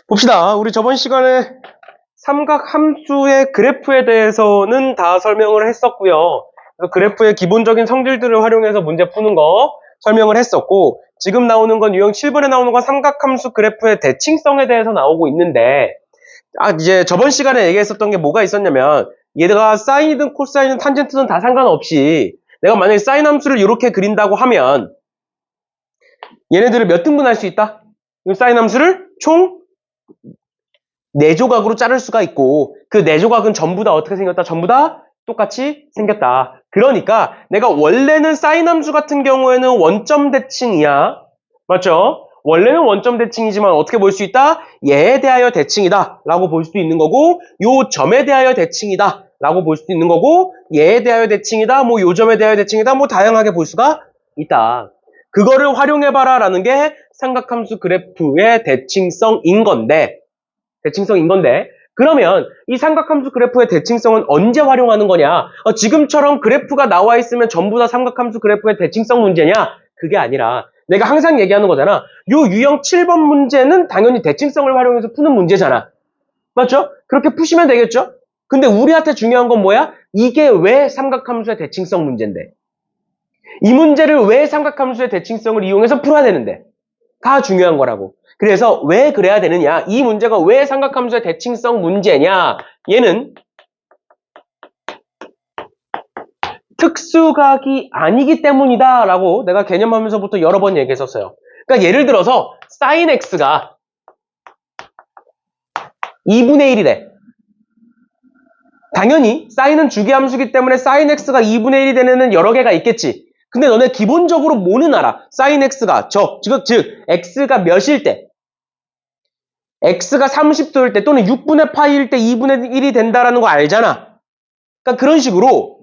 봅시다. 우리 저번 시간에 삼각함수의 그래프에 대해서는 다 설명을 했었고요. 그래서 그래프의 기본적인 성질들을 활용해서 문제 푸는 거 설명을 했었고, 지금 나오는 건 유형 7번에 나오는 건 삼각함수 그래프의 대칭성에 대해서 나오고 있는데, 이제 저번 시간에 얘기했었던 게 뭐가 있었냐면, 얘가 사인이든 코사인이든 탄젠트든 다 상관없이 내가 만약에 사인 함수를 이렇게 그린다고 하면 얘네들을 몇 등분할 수 있다? 이 사인 함수를 총 4조각으로 자를 수가 있고, 그 4조각은 전부 다 어떻게 생겼다? 전부 다 똑같이 생겼다. 그러니까 내가 원래는 사인 함수 같은 경우에는 원점 대칭이야. 맞죠? 원래는 원점 대칭이지만 어떻게 볼 수 있다? 얘에 대하여 대칭이다 라고 볼 수도 있는 거고, 요 점에 대하여 대칭이다 라고 볼 수도 있는 거고, 얘에 대하여 대칭이다, 뭐 요 점에 대하여 대칭이다, 뭐 다양하게 볼 수가 있다. 그거를 활용해봐라 라는 게 삼각함수 그래프의 대칭성인 건데, 그러면 이 삼각함수 그래프의 대칭성은 언제 활용하는 거냐? 지금처럼 그래프가 나와 있으면 전부 다 삼각함수 그래프의 대칭성 문제냐? 그게 아니라 내가 항상 얘기하는 거잖아. 요 유형 7번 문제는 당연히 대칭성을 활용해서 푸는 문제잖아. 맞죠? 그렇게 푸시면 되겠죠? 근데 우리한테 중요한 건 뭐야? 이게 왜 삼각함수의 대칭성 문제인데? 이 문제를 왜 삼각함수의 대칭성을 이용해서 풀어야 되는데? 가 중요한 거라고. 그래서 왜 그래야 되느냐? 이 문제가 왜 삼각함수의 대칭성 문제냐? 얘는 특수각이 아니기 때문이다 라고 내가 개념하면서부터 여러 번 얘기했었어요. 그러니까 예를 들어서 sin x가 2분의 1이래. 당연히 sin은 주기함수기 때문에 sin x가 2분의 1이 되는 애는 여러 개가 있겠지. 근데 너네 기본적으로 뭐는 알아? sin x가 즉 x가 몇일 때, x가 30도일 때 또는 6분의 파이일 때 2분의 1이 된다라는 거 알잖아. 그러니까 그런 식으로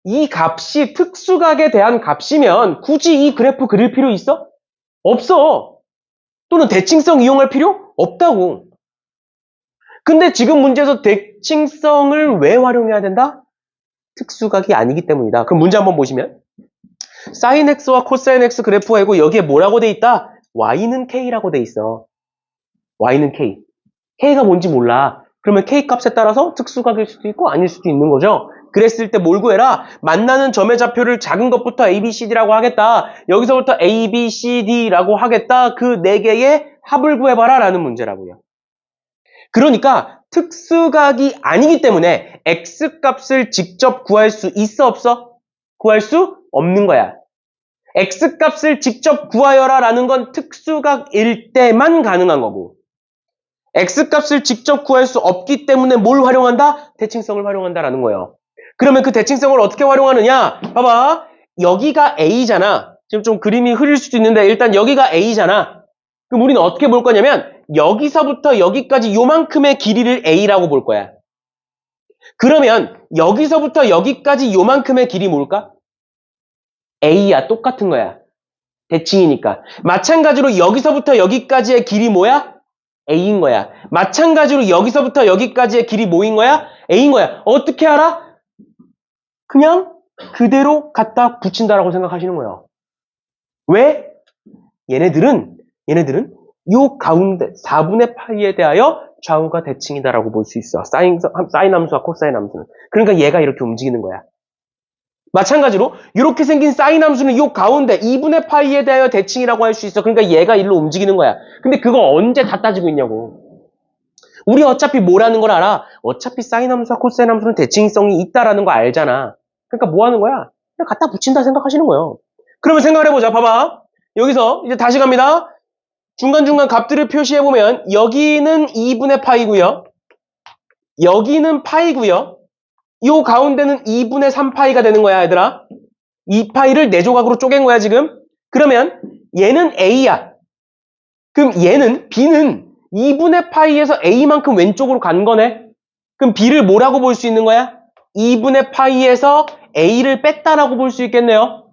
이 값이 특수각에 대한 값이면 굳이 이 그래프 그릴 필요 있어? 없어. 또는 대칭성 이용할 필요 없다고. 근데 지금 문제에서 대칭성을 왜 활용해야 된다? 특수각이 아니기 때문이다. 그럼 문제 한번 보시면 sin x와 cosine x 그래프가 있고 여기에 뭐라고 돼 있다? y는 k라고 돼 있어. y는 k. k가 뭔지 몰라. 그러면 k 값에 따라서 특수각일 수도 있고 아닐 수도 있는 거죠. 그랬을 때 뭘 구해라? 만나는 점의 좌표를 작은 것부터 a, b, c, d라고 하겠다. 여기서부터 a, b, c, d라고 하겠다. 그 4개의 합을 구해봐라 라는 문제라고요. 그러니까 특수각이 아니기 때문에 x값을 직접 구할 수 있어 없어? 구할 수 없는 거야. x값을 직접 구하여라 라는 건 특수각일 때만 가능한 거고, x값을 직접 구할 수 없기 때문에 뭘 활용한다? 대칭성을 활용한다라는 거예요. 그러면 그 대칭성을 어떻게 활용하느냐? 봐봐. 여기가 a잖아. 지금 좀 그림이 흐릴 수도 있는데 일단 여기가 a잖아. 그럼 우리는 어떻게 볼 거냐면 여기서부터 여기까지 요만큼의 길이를 a라고 볼 거야. 그러면 여기서부터 여기까지 요만큼의 길이 뭘까? a야. 똑같은 거야. 대칭이니까. 마찬가지로 여기서부터 여기까지의 길이 뭐야? a인 거야. 마찬가지로 여기서부터 여기까지의 길이 뭐인 거야? a인 거야. 어떻게 알아? 그냥 그대로 갖다 붙인다라고 생각하시는 거예요. 왜? 얘네들은 요 가운데 4분의 파이에 대하여 좌우가 대칭이다라고 볼 수 있어. 사인 함수와 코사인 함수는. 그러니까 얘가 이렇게 움직이는 거야. 마찬가지로 이렇게 생긴 사인 함수는 요 가운데 2분의 파이에 대하여 대칭이라고 할 수 있어. 그러니까 얘가 일로 움직이는 거야. 근데 그거 언제 다 따지고 있냐고. 우리 어차피 뭐라는 걸 알아? 어차피 사인 함수와 코사인 함수는 대칭성이 있다라는 거 알잖아. 그러니까 뭐 하는 거야? 그냥 갖다 붙인다 생각하시는 거예요. 그러면 생각을 해보자. 봐봐. 여기서 이제 다시 갑니다. 중간중간 값들을 표시해보면 여기는 2분의 파이고요. 여기는 파이고요. 요 가운데는 2분의 3파이가 되는 거야, 얘들아. 2파이를 4조각으로 쪼갠 거야, 지금. 그러면 얘는 A야. 그럼 얘는 B는 2분의 파이에서 A만큼 왼쪽으로 간 거네. 그럼 B를 뭐라고 볼 수 있는 거야? 2분의 파이에서 A를 뺐다라고 볼 수 있겠네요.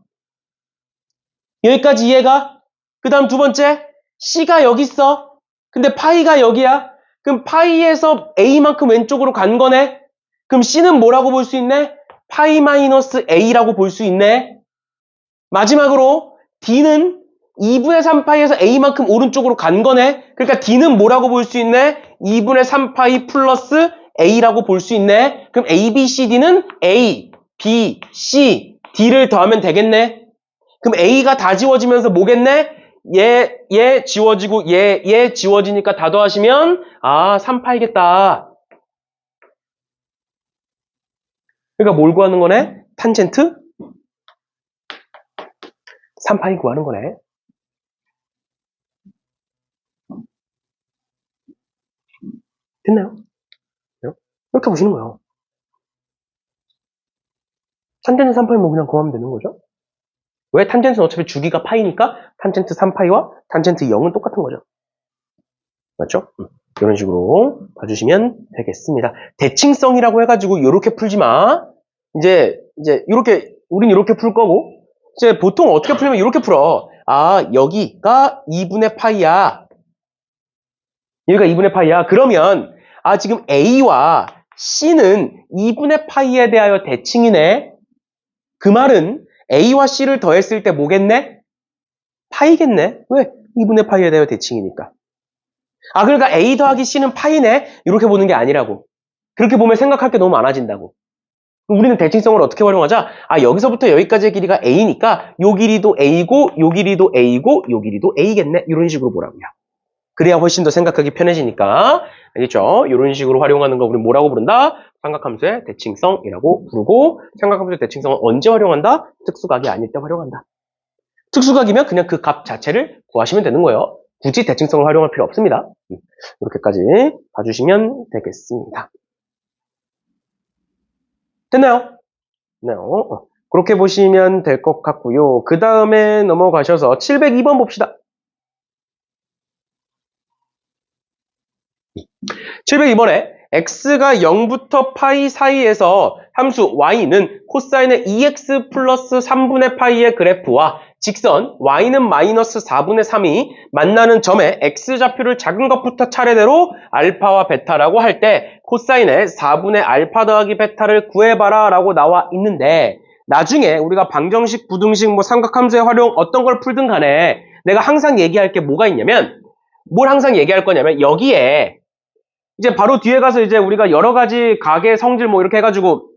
여기까지 이해가? 그 다음 두 번째, C가 여기 있어. 근데 파이가 여기야. 그럼 파이에서 A만큼 왼쪽으로 간 거네. 그럼 C는 뭐라고 볼 수 있네? 파이 마이너스 A라고 볼 수 있네. 마지막으로 D는 2분의 3파이에서 A만큼 오른쪽으로 간 거네. 그러니까 D는 뭐라고 볼 수 있네? 2분의 3파이 플러스 A라고 볼 수 있네. 그럼 A, B, C, D는 A, B, C, D를 더하면 되겠네. 그럼 A가 다 지워지면서 뭐겠네? 얘 지워지고 얘 지워지니까 다 더하시면 3파이겠다. 그러니까 뭘 구하는 거네? 탄젠트 3파이 구하는 거네. 됐나요? 이렇게 보시는 거예요. 탄젠트 3파이면 그냥 구하면 되는 거죠. 왜? 탄젠트는 어차피 주기가 파이니까 탄젠트 3파이와 탄젠트 0은 똑같은 거죠. 맞죠? 이런 식으로 봐주시면 되겠습니다. 대칭성이라고 해가지고 이렇게 풀지 마. 이제 이렇게 우린 이렇게 풀 거고 이제 보통 어떻게 풀면 이렇게 풀어. 여기가 2분의 파이야. 여기가 2분의 파이야. 그러면 지금 A와 C는 2분의 파이에 대하여 대칭이네. 그 말은 A와 C를 더했을 때 뭐겠네? 파이겠네. 왜? 2분의 파이에 대하여 대칭이니까. 그러니까 A 더하기 C는 파이네? 이렇게 보는 게 아니라고. 그렇게 보면 생각할 게 너무 많아진다고. 우리는 대칭성을 어떻게 활용하자? 여기서부터 여기까지의 길이가 A니까 요 길이도 A고 요 길이도 A고 요 길이도 A겠네? 이런 식으로 보라고요. 그래야 훨씬 더 생각하기 편해지니까. 알겠죠? 이런 식으로 활용하는 거 우리 뭐라고 부른다? 삼각함수의 대칭성이라고 부르고 삼각함수의 대칭성은 언제 활용한다? 특수각이 아닐 때 활용한다. 특수각이면 그냥 그 값 자체를 구하시면 되는 거예요. 굳이 대칭성을 활용할 필요 없습니다. 이렇게까지 봐주시면 되겠습니다. 됐나요? 네, 그렇게 보시면 될 것 같고요. 그 다음에 넘어가셔서 702번 봅시다. 702번에 x가 0부터 파이 사이에서 함수 y는 코사인의 2x 플러스 3분의 파이의 그래프와 직선 y는 마이너스 4분의 3이 만나는 점에 x좌표를 작은 것부터 차례대로 알파와 베타라고 할 때 코사인의 4분의 알파 더하기 베타를 구해봐라 라고 나와 있는데 나중에 우리가 방정식, 부등식, 삼각함수의 활용 어떤 걸 풀든 간에 내가 항상 얘기할 게 뭐가 있냐면 뭘 항상 얘기할 거냐면 여기에 이제 바로 뒤에 가서 이제 우리가 여러 가지 각의 성질 이렇게 해가지고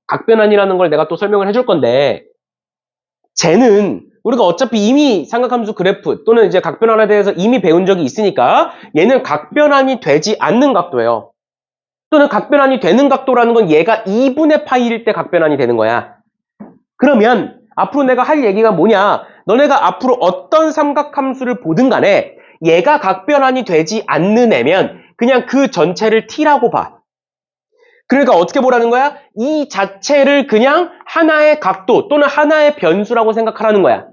각변환이라는 걸 내가 또 설명을 해줄 건데 쟤는 우리가 어차피 이미 삼각함수 그래프 또는 이제 각변환에 대해서 이미 배운 적이 있으니까 얘는 각변환이 되지 않는 각도예요. 또는 각변환이 되는 각도라는 건 얘가 2분의 파이일 때 각변환이 되는 거야. 그러면 앞으로 내가 할 얘기가 뭐냐? 너네가 앞으로 어떤 삼각함수를 보든 간에 얘가 각변환이 되지 않는 애면 그냥 그 전체를 t라고 봐. 그러니까 어떻게 보라는 거야? 이 자체를 그냥 하나의 각도 또는 하나의 변수라고 생각하라는 거야.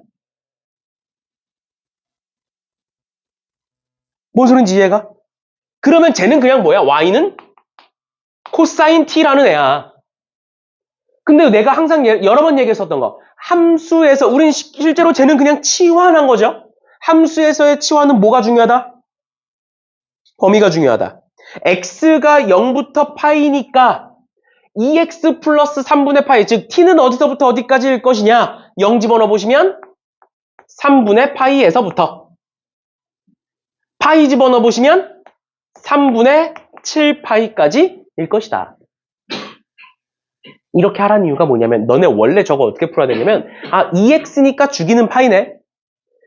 뭔 소린지 이해가? 그러면 쟤는 그냥 뭐야? y는 코사인 t라는 애야. 근데 내가 항상 여러 번 얘기했었던 거 함수에서 우린 실제로 쟤는 그냥 치환한 거죠. 함수에서의 치환은 뭐가 중요하다? 범위가 중요하다. x가 0부터 파이니까 2x 플러스 3분의 파이, 즉 t는 어디서부터 어디까지일 것이냐? 0 집어넣어 보시면 3분의 파이에서부터 파이 집어넣어 보시면 3분의 7파이까지일 것이다. 이렇게 하라는 이유가 뭐냐면 너네 원래 저거 어떻게 풀어야 되냐면 2x니까 주기는 파이네.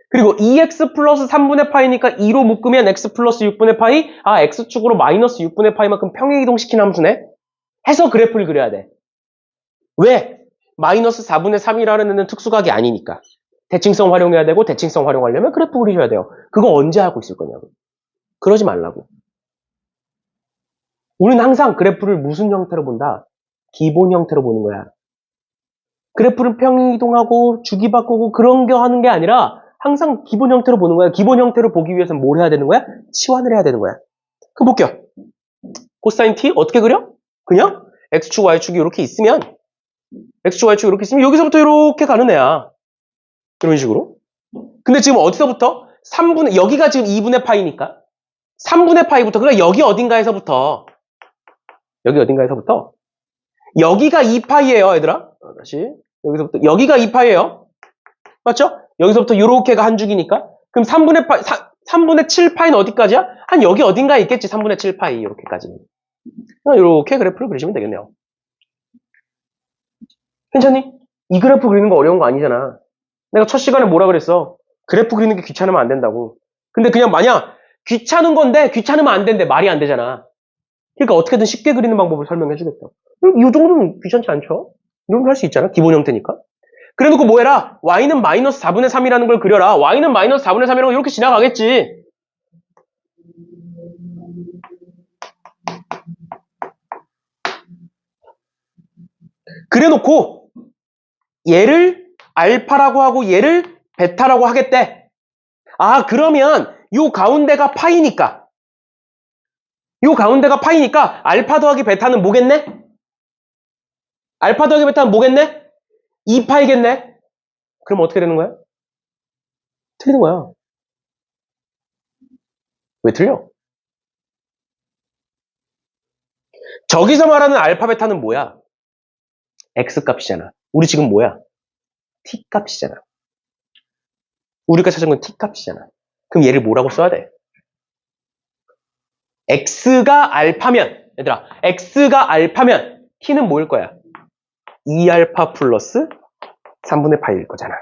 그리고 2x 플러스 3분의 파이니까 2로 묶으면 x 플러스 6분의 파이, x축으로 마이너스 6분의 파이만큼 평행이동시킨 함수네. 해서 그래프를 그려야 돼. 왜? 마이너스 4분의 3이라는 애는 특수각이 아니니까. 대칭성 활용해야 되고 대칭성 활용하려면 그래프 그리셔야 돼요. 그거 언제 하고 있을 거냐고. 그러지 말라고. 우리는 항상 그래프를 무슨 형태로 본다? 기본 형태로 보는 거야. 그래프를 평행이동하고 주기 바꾸고 그런 거 하는 게 아니라 항상 기본 형태로 보는 거야. 기본 형태로 보기 위해서는 뭘 해야 되는 거야? 치환을 해야 되는 거야. 그럼 볼게요. 코사인 t 어떻게 그려? 그냥 x축, y축이 이렇게 있으면 x축, y축이 이렇게 있으면 여기서부터 이렇게 가는 애야. 이런 식으로. 근데 지금 어디서부터? 3분의, 여기가 지금 2분의 파이니까 3분의 파이부터, 그러니까 여기 어딘가에서부터 여기가 2파이예요, 얘들아. 다시 여기서부터 여기가 2파이예요. 맞죠? 여기서부터 요렇게가 한 줄기니까. 그럼 3분의 7파이는 어디까지야? 한 여기 어딘가에 있겠지. 3분의 7파이 이렇게까지. 이렇게 그래프를 그리시면 되겠네요. 괜찮니? 이 그래프 그리는 거 어려운 거 아니잖아. 내가 첫 시간에 뭐라 그랬어? 그래프 그리는 게 귀찮으면 안 된다고. 근데 그냥 만약 귀찮은 건데 귀찮으면 안 된대. 말이 안 되잖아. 그러니까 어떻게든 쉽게 그리는 방법을 설명해 주겠다. 이 정도는 귀찮지 않죠? 이 정도 할 수 있잖아. 기본 형태니까. 그래 놓고 뭐 해라? y는 마이너스 4분의 3이라는 걸 그려라. y는 마이너스 4분의 3이라고 이렇게 지나가겠지. 그래 놓고 얘를 알파라고 하고 얘를 베타라고 하겠대. 아, 그러면 요 가운데가 파이니까. 요 가운데가 파이니까 알파 더하기 베타는 뭐겠네? 알파 더하기 베타는 뭐겠네? 2파이겠네? 그럼 어떻게 되는 거야? 틀리는 거야. 왜 틀려? 저기서 말하는 알파 베타는 뭐야? X값이잖아. 우리 지금 뭐야? T값이잖아. 우리가 찾은 건 T값이잖아. 그럼 얘를 뭐라고 써야 돼? X가 알파면, 얘들아, X가 알파면 T는 뭐일 거야? 2알파 플러스 3분의 파이일 거잖아.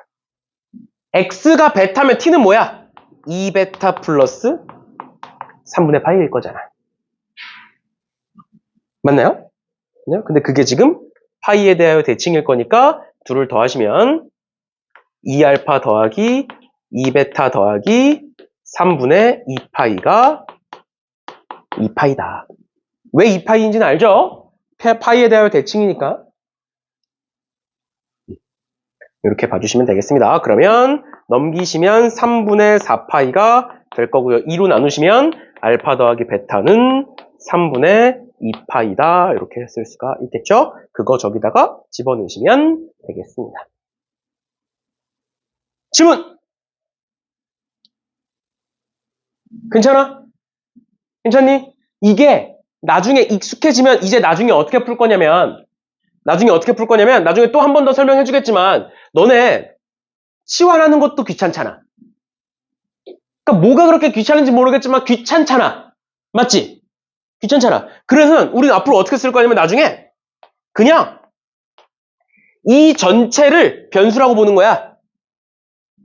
X가 베타면 T는 뭐야? 2베타 플러스 3분의 파이일 거잖아. 맞나요? 근데 그게 지금 파이에 대하여 대칭일 거니까 둘을 더하시면 2알파 더하기 2베타 더하기 3분의 2파이가 2파이다. 왜 2파이인지는 알죠? 파이에 대하여 대칭이니까. 이렇게 봐주시면 되겠습니다. 그러면 넘기시면 3분의 4파이가 될 거고요. 2로 나누시면 알파 더하기 베타는 3분의 2파이다. 이렇게 쓸 수가 있겠죠? 그거 저기다가 집어넣으시면 되겠습니다. 질문! 괜찮아? 괜찮니? 이게 나중에 익숙해지면 이제 나중에 어떻게 풀 거냐면 나중에 또 한 번 더 설명해 주겠지만 너네 치환하는 것도 귀찮잖아. 그러니까 뭐가 그렇게 귀찮은지 모르겠지만 귀찮잖아. 맞지? 귀찮잖아. 그래서 우리는 앞으로 어떻게 쓸 거냐면 나중에 그냥 이 전체를 변수라고 보는 거야.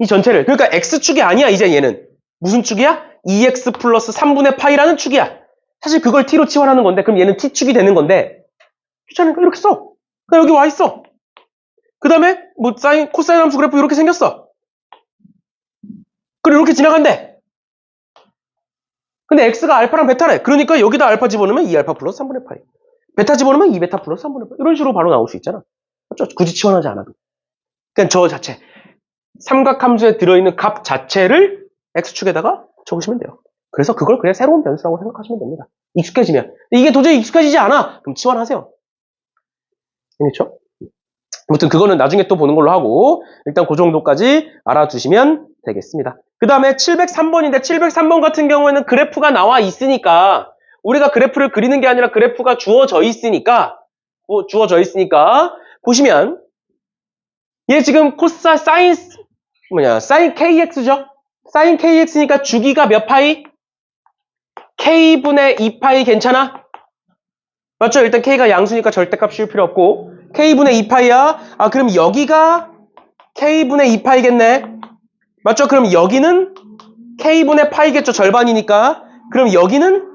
이 전체를. 그러니까 x축이 아니야 이제 얘는. 무슨 축이야? 2x 플러스 3분의 파이라는 축이야. 사실 그걸 t로 치환하는 건데 그럼 얘는 t축이 되는 건데 귀찮으니까 이렇게 써. 그냥 여기 와 있어. 그 다음에 뭐 사인, 코사인 함수 그래프 이렇게 생겼어. 그리고 이렇게 지나간대. 근데 x가 알파랑 베타래. 그러니까 여기다 알파 집어넣으면 2알파 플러스 3분의 파이. 베타 집어넣으면 2베타 플러스 3분의 파이. 이런 식으로 바로 나올 수 있잖아. 맞죠? 굳이 치환하지 않아도. 그냥 저 자체. 삼각함수에 들어있는 값 자체를 x축에다가 적으시면 돼요. 그래서 그걸 그냥 새로운 변수라고 생각하시면 됩니다. 익숙해지면. 이게 도저히 익숙해지지 않아. 그럼 치환하세요. 그렇죠? 아무튼 그거는 나중에 또 보는 걸로 하고 일단 그 정도까지 알아두시면 되겠습니다. 그 다음에 703번인데 703번 같은 경우에는 그래프가 나와 있으니까 우리가 그래프를 그리는 게 아니라 그래프가 주어져 있으니까 보시면 얘 지금 사인 kx죠? 사인 kx니까 주기가 몇 파이? k분의 2파이 괜찮아? 맞죠? 일단 k가 양수니까 절대값 씌울 필요 없고 k분의 2파이야. 아, 그럼 여기가 k분의 2파이겠네. 맞죠? 그럼 여기는 k분의 파이겠죠? 절반이니까. 그럼 여기는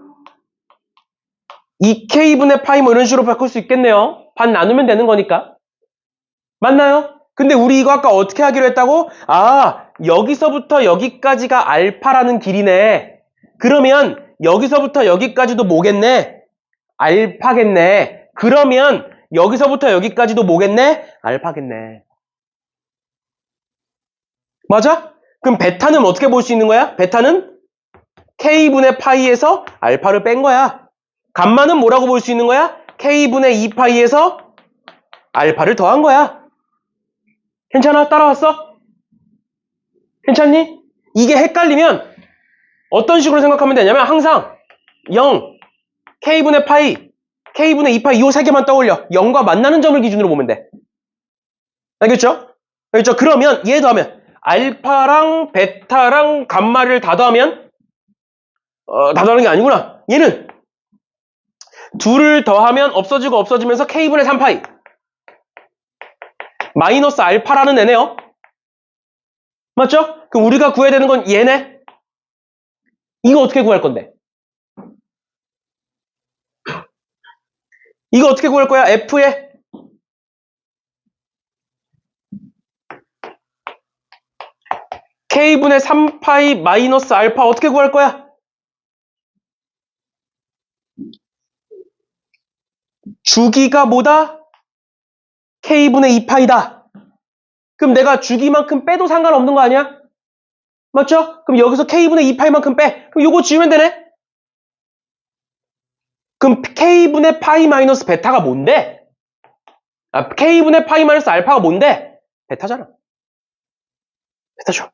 2k분의 파이 뭐 이런 식으로 바꿀 수 있겠네요. 반 나누면 되는 거니까. 맞나요? 근데 우리 이거 아까 어떻게 하기로 했다고? 아, 여기서부터 여기까지가 알파라는 길이네. 그러면 여기서부터 여기까지도 뭐겠네? 알파겠네. 그러면 여기서부터 여기까지도 뭐겠네? 알파겠네. 맞아? 그럼 베타는 어떻게 볼 수 있는 거야? 베타는 k분의 파이에서 알파를 뺀 거야. 감마는 뭐라고 볼 수 있는 거야? k분의 2파이에서 알파를 더한 거야. 괜찮아? 따라왔어? 괜찮니? 이게 헷갈리면 어떤 식으로 생각하면 되냐면 항상 0, k분의 파이, k분의 2파이 이 세 개만 떠올려. 0과 만나는 점을 기준으로 보면 돼. 알겠죠? 그러면 얘 더하면 알파랑 베타랑 감마를 다 더하면 다 더하는 게 아니구나. 얘는 둘을 더하면 없어지고 없어지면서 K분의 3파이 마이너스 알파라는 애네요. 맞죠? 그럼 우리가 구해야 되는 건 얘네. 이거 어떻게 구할 건데? 이거 어떻게 구할 거야? F에 K분의 3파이 마이너스 알파 어떻게 구할 거야? 주기가 뭐다? K분의 2파이다. 그럼 내가 주기만큼 빼도 상관없는 거 아니야? 맞죠? 그럼 여기서 K분의 2파이만큼 빼. 그럼 요거 지우면 되네? 그럼 K분의 파이 마이너스 베타가 뭔데? K분의 파이 마이너스 알파가 뭔데? 베타잖아. 베타죠.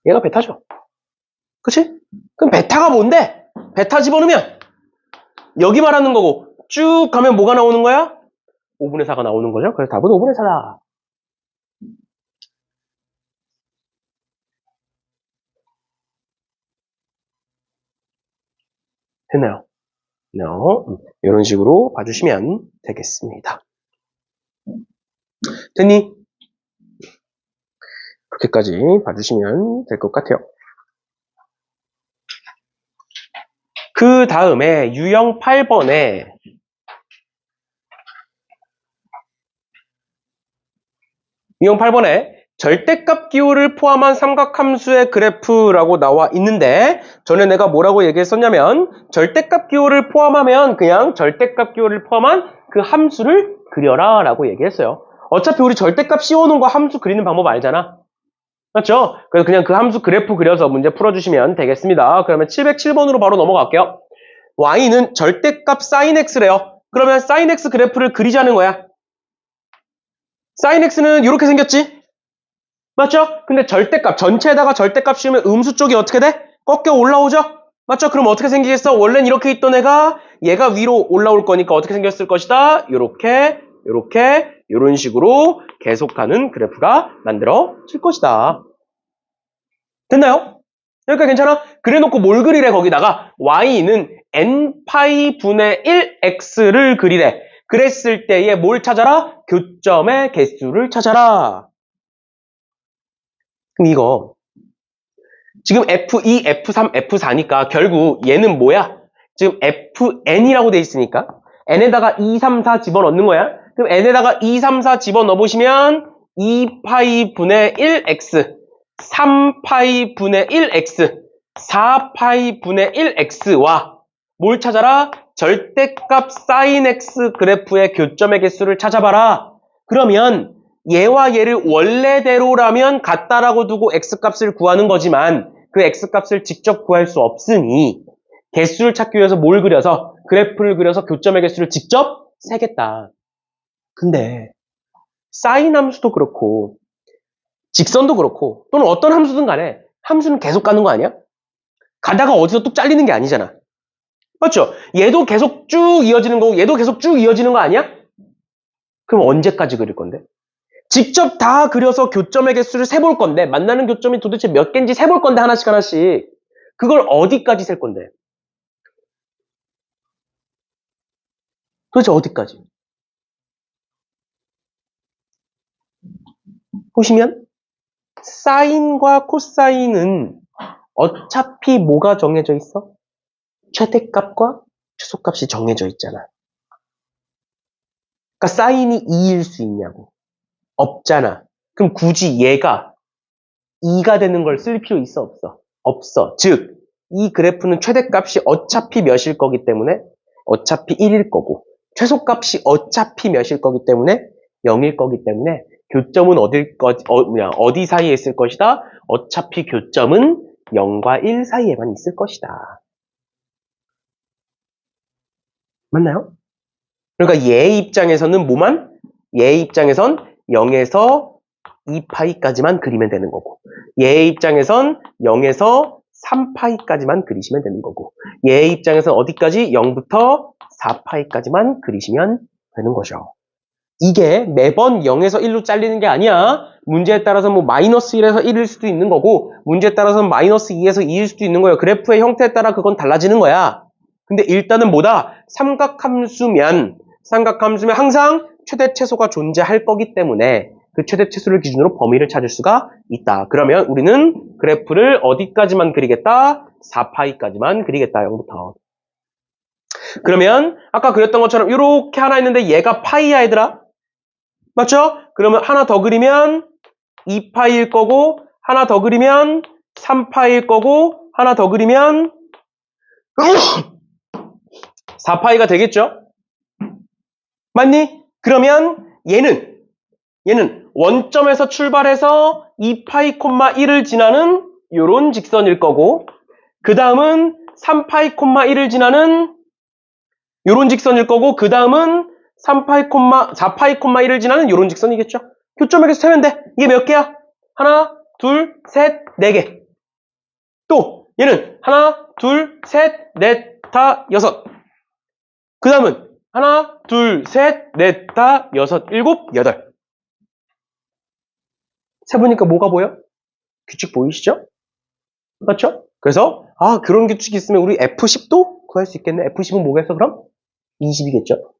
얘가 베타죠. 그치? 그럼 베타가 뭔데? 베타 집어넣으면 여기 말하는 거고 쭉 가면 뭐가 나오는 거야? 5분의 4가 나오는 거죠. 그래서 답은 5분의 4다. 됐나요? 이런 식으로 봐주시면 되겠습니다. 됐니? 그렇게까지 봐주시면 될 것 같아요. 그 다음에 유형 8번에 절대값 기호를 포함한 삼각함수의 그래프라고 나와 있는데 전에 내가 뭐라고 얘기했었냐면 절대값 기호를 포함하면 그냥 절대값 기호를 포함한 그 함수를 그려라 라고 얘기했어요. 어차피 우리 절대값 씌워놓은 거 함수 그리는 방법 알잖아. 맞죠? 그래서 그냥 그 함수 그래프 그려서 문제 풀어주시면 되겠습니다. 그러면 707번으로 바로 넘어갈게요. y는 절대값 sin x래요. 그러면 sin x 그래프를 그리자는 거야. sin x는 이렇게 생겼지? 맞죠? 근데 절대값, 전체에다가 절대값 씌우면 음수 쪽이 어떻게 돼? 꺾여 올라오죠? 맞죠? 그럼 어떻게 생기겠어? 원래는 이렇게 있던 애가 얘가 위로 올라올 거니까 어떻게 생겼을 것이다? 요렇게, 요런 식으로 계속가는 그래프가 만들어질 것이다. 됐나요? 여기까지 괜찮아? 그래놓고 뭘 그리래 거기다가 y는 n파이 분의 1x를 그리래. 그랬을 때에 뭘 찾아라? 교점의 개수를 찾아라. 그럼 이거 지금 F2, F3, F4니까 결국 얘는 뭐야? 지금 FN이라고 돼 있으니까 n에다가 2, 3, 4 집어넣는 거야. 그럼 n에다가 2, 3, 4 집어넣으시면 2파이 분의 1x 3파이 분의 1x 4파이 분의 1x와 뭘 찾아라? 절대값 sin x 그래프의 교점의 개수를 찾아봐라. 그러면 얘와 얘를 원래대로라면 같다라고 두고 x값을 구하는 거지만 그 x값을 직접 구할 수 없으니 개수를 찾기 위해서 뭘 그려서 그래프를 그려서 교점의 개수를 직접 세겠다. 근데 sin 함수도 그렇고 직선도 그렇고 또는 어떤 함수든 간에 함수는 계속 가는 거 아니야? 가다가 어디서 뚝 잘리는 게 아니잖아. 맞죠? 얘도 계속 쭉 이어지는 거고 얘도 계속 쭉 이어지는 거 아니야? 그럼 언제까지 그릴 건데? 직접 다 그려서 교점의 개수를 세볼 건데 만나는 교점이 도대체 몇 개인지 세볼 건데 하나씩 그걸 어디까지 셀 건데? 도대체 어디까지? 보시면 사인과 코사인은 어차피 뭐가 정해져 있어? 최대값과 최소값이 정해져 있잖아. 그러니까 사인이 2일 수 있냐고. 없잖아. 그럼 굳이 얘가 2가 되는 걸 쓸 필요 있어 없어? 없어. 즉, 이 그래프는 최대값이 어차피 몇일 거기 때문에 어차피 1일 거고 최소값이 어차피 몇일 거기 때문에 0일 거기 때문에 교점은 어디 사이에 있을 것이다? 어차피 교점은 0과 1 사이에만 있을 것이다. 맞나요? 그러니까 얘 입장에서는 뭐만? 얘 입장에선 0에서 2파이까지만 그리면 되는 거고 얘 입장에선 0에서 3파이까지만 그리시면 되는 거고 얘 입장에선 어디까지? 0부터 4파이까지만 그리시면 되는 거죠. 이게 매번 0에서 1로 잘리는 게 아니야. 문제에 따라서 뭐 마이너스 1에서 1일 수도 있는 거고, 문제에 따라서는 마이너스 2에서 2일 수도 있는 거예요. 그래프의 형태에 따라 그건 달라지는 거야. 근데 일단은 뭐다? 삼각함수면 항상 최대 최소가 존재할 거기 때문에 그 최대 최소를 기준으로 범위를 찾을 수가 있다. 그러면 우리는 그래프를 어디까지만 그리겠다? 4파이까지만 그리겠다. 0부터. 그러면 아까 그렸던 것처럼 이렇게 하나 있는데 얘가 파이야 얘들아. 맞죠? 그러면 하나 더 그리면 2파이일 거고, 하나 더 그리면 3파이일 거고, 하나 더 그리면 4파이가 되겠죠? 맞니? 그러면 얘는 원점에서 출발해서 2파이, 1을 지나는 요런 직선일 거고, 그 다음은 3파이, 1을 지나는 요런 직선일 거고, 그 다음은 4파이, 1을 지나는 요런 직선이겠죠? 교점에서 세면 돼. 이게 몇 개야? 하나, 둘, 셋, 네 개. 또 얘는 하나, 둘, 셋, 넷, 다, 여섯. 그 다음은 하나, 둘, 셋, 넷, 다, 여섯, 일곱, 여덟. 세보니까 뭐가 보여? 규칙 보이시죠? 맞죠? 그래서 그런 규칙이 있으면 우리 F10도 구할 수 있겠네. F10은 뭐겠어 그럼? 20이겠죠?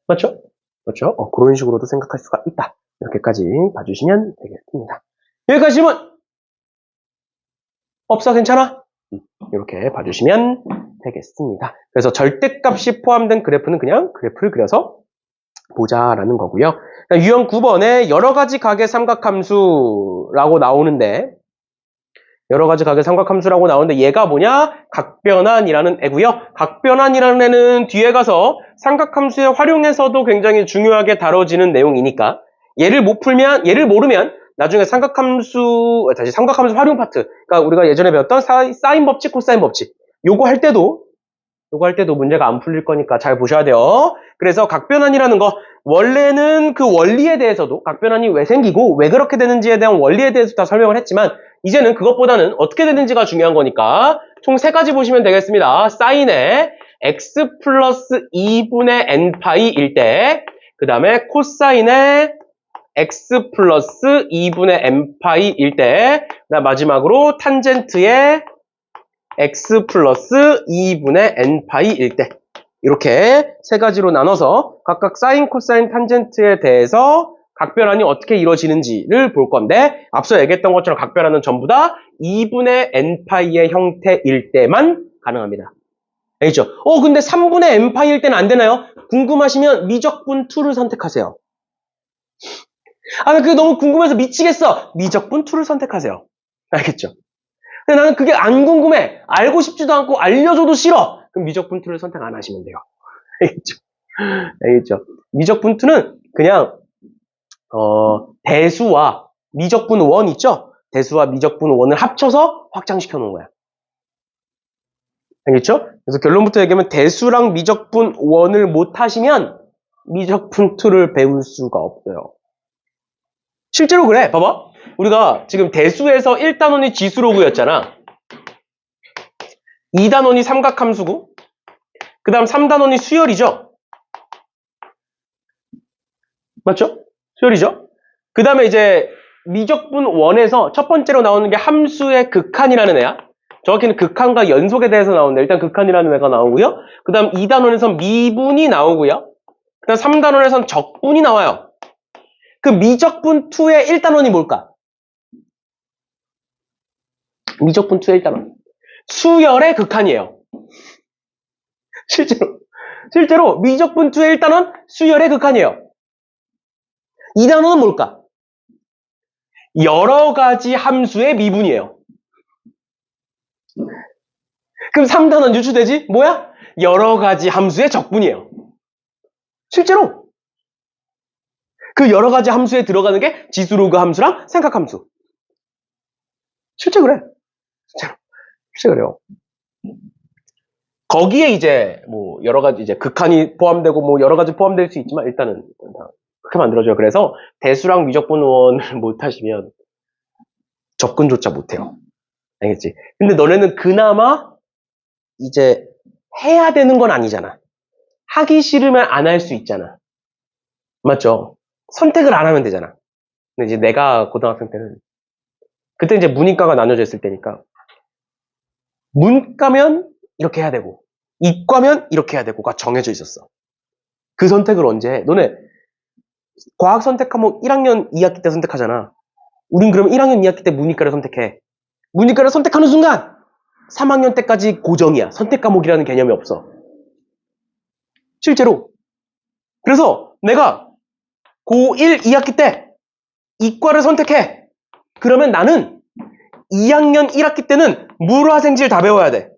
맞죠? 그렇죠? 그런 식으로도 생각할 수가 있다. 이렇게까지 봐주시면 되겠습니다. 여기까지 질문! 없어? 괜찮아? 이렇게 봐주시면 되겠습니다. 그래서 절대값이 포함된 그래프는 그냥 그래프를 그려서 보자라는 거고요. 유형 9번에 여러가지 각의 삼각함수라고 나오는데 얘가 뭐냐? 각변환이라는 애고요. 각변환이라는 애는 뒤에 가서 삼각함수의 활용에서도 굉장히 중요하게 다뤄지는 내용이니까 얘를 모르면 나중에 삼각함수 활용 파트, 그러니까 우리가 예전에 배웠던 사인 법칙, 코사인 법칙 요거 할 때도 문제가 안 풀릴 거니까 잘 보셔야 돼요. 그래서 각변환이라는 거 원래는 그 원리에 대해서도 각변환이 왜 생기고 왜 그렇게 되는지에 대한 원리에 대해서 다 설명을 했지만 이제는 그것보다는 어떻게 되는지가 중요한 거니까 총 3가지 보시면 되겠습니다. 사인의 x 플러스 2분의 n파이일 때, 그 다음에 코사인의 x 플러스 2분의 n파이일 때, 마지막으로 탄젠트의 x 플러스 2분의 n파이일 때, 이렇게 3가지로 나눠서 각각 사인, 코사인, 탄젠트에 대해서 각변환이 어떻게 이루어지는지를 볼 건데, 앞서 얘기했던 것처럼 각변환은 전부 다 2분의 n파이의 형태일 때만 가능합니다. 알겠죠? 근데 3분의 n파이일 때는 안 되나요? 궁금하시면 미적분 2를 선택하세요. 그게 너무 궁금해서 미치겠어. 미적분 2를 선택하세요. 알겠죠? 근데 나는 그게 안 궁금해. 알고 싶지도 않고 알려줘도 싫어. 그럼 미적분 2를 선택 안 하시면 돼요. 알겠죠? 미적분 2는 그냥 대수와 미적분 1 있죠? 대수와 미적분 1을 합쳐서 확장시켜 놓은 거야. 알겠죠? 그래서 결론부터 얘기하면 대수랑 미적분 1을 못 하시면 미적분 2를 배울 수가 없어요. 실제로 그래. 봐봐. 우리가 지금 대수에서 1단원이 지수로 구였잖아. 2단원이 삼각함수고, 그 다음 3단원이 수열이죠? 맞죠? 수열이죠? 그 다음에 이제 미적분 1에서 첫 번째로 나오는 게 함수의 극한이라는 애야. 정확히는 극한과 연속에 대해서 나오는데 일단 극한이라는 애가 나오고요. 그 다음 2단원에선 미분이 나오고요. 그 다음 3단원에선 적분이 나와요. 그 미적분 2의 1단원이 뭘까? 미적분 2의 1단원. 수열의 극한이에요. 실제로 미적분 2의 1단원 수열의 극한이에요. 2단원은 뭘까? 여러 가지 함수의 미분이에요. 그럼 3단원 유추되지? 뭐야? 여러 가지 함수의 적분이에요. 실제로 그 여러 가지 함수에 들어가는 게 지수로그 함수랑 삼각함수. 실제 그래. 실제 그래요. 거기에 이제 뭐 여러 가지 이제 극한이 포함되고 뭐 여러 가지 포함될 수 있지만 일단은 그렇게 만들어줘요. 그래서 대수랑 미적분 1을 못 하시면 접근조차 못 해요. 알겠지? 근데 너네는 그나마 이제 해야 되는 건 아니잖아. 하기 싫으면 안 할 수 있잖아. 맞죠? 선택을 안 하면 되잖아. 근데 이제 내가 고등학생 때는 그때 이제 문이과가 나눠져 있을 때니까 문과면 이렇게 해야 되고 이과면 이렇게 해야 되고가 정해져 있었어. 그 선택을 언제 해? 너네 과학 선택 과목 1학년 2학기 때 선택하잖아. 우린 그럼 1학년 2학기 때 문이과를 선택해. 문이과를 선택하는 순간 3학년 때까지 고정이야. 선택 과목이라는 개념이 없어. 실제로. 그래서 내가 고1 2학기 때 이과를 선택해. 그러면 나는 2학년 1학기 때는 물화생질 다 배워야 돼.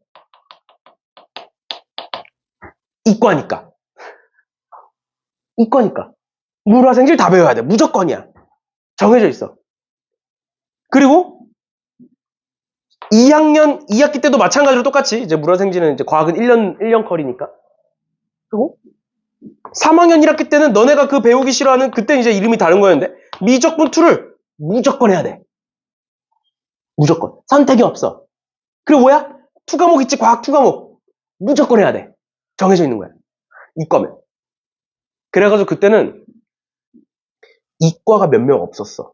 이과니까. 이과니까. 물화생질 다 배워야 돼. 무조건이야. 정해져 있어. 그리고 2학년 2학기 때도 마찬가지로 똑같이 이제 물화생질은 이제 과학은 1년 컬이니까. 그리고 3학년 1학기 때는 너네가 그 배우기 싫어하는 그때 이제 이름이 다른 거였는데 미적분투를 무조건 해야 돼. 무조건. 선택이 없어. 그리고 뭐야? 투과목 있지? 과학 투과목. 무조건 해야 돼. 정해져 있는 거야. 이과면. 그래가지고 그때는 이과가 몇 명 없었어.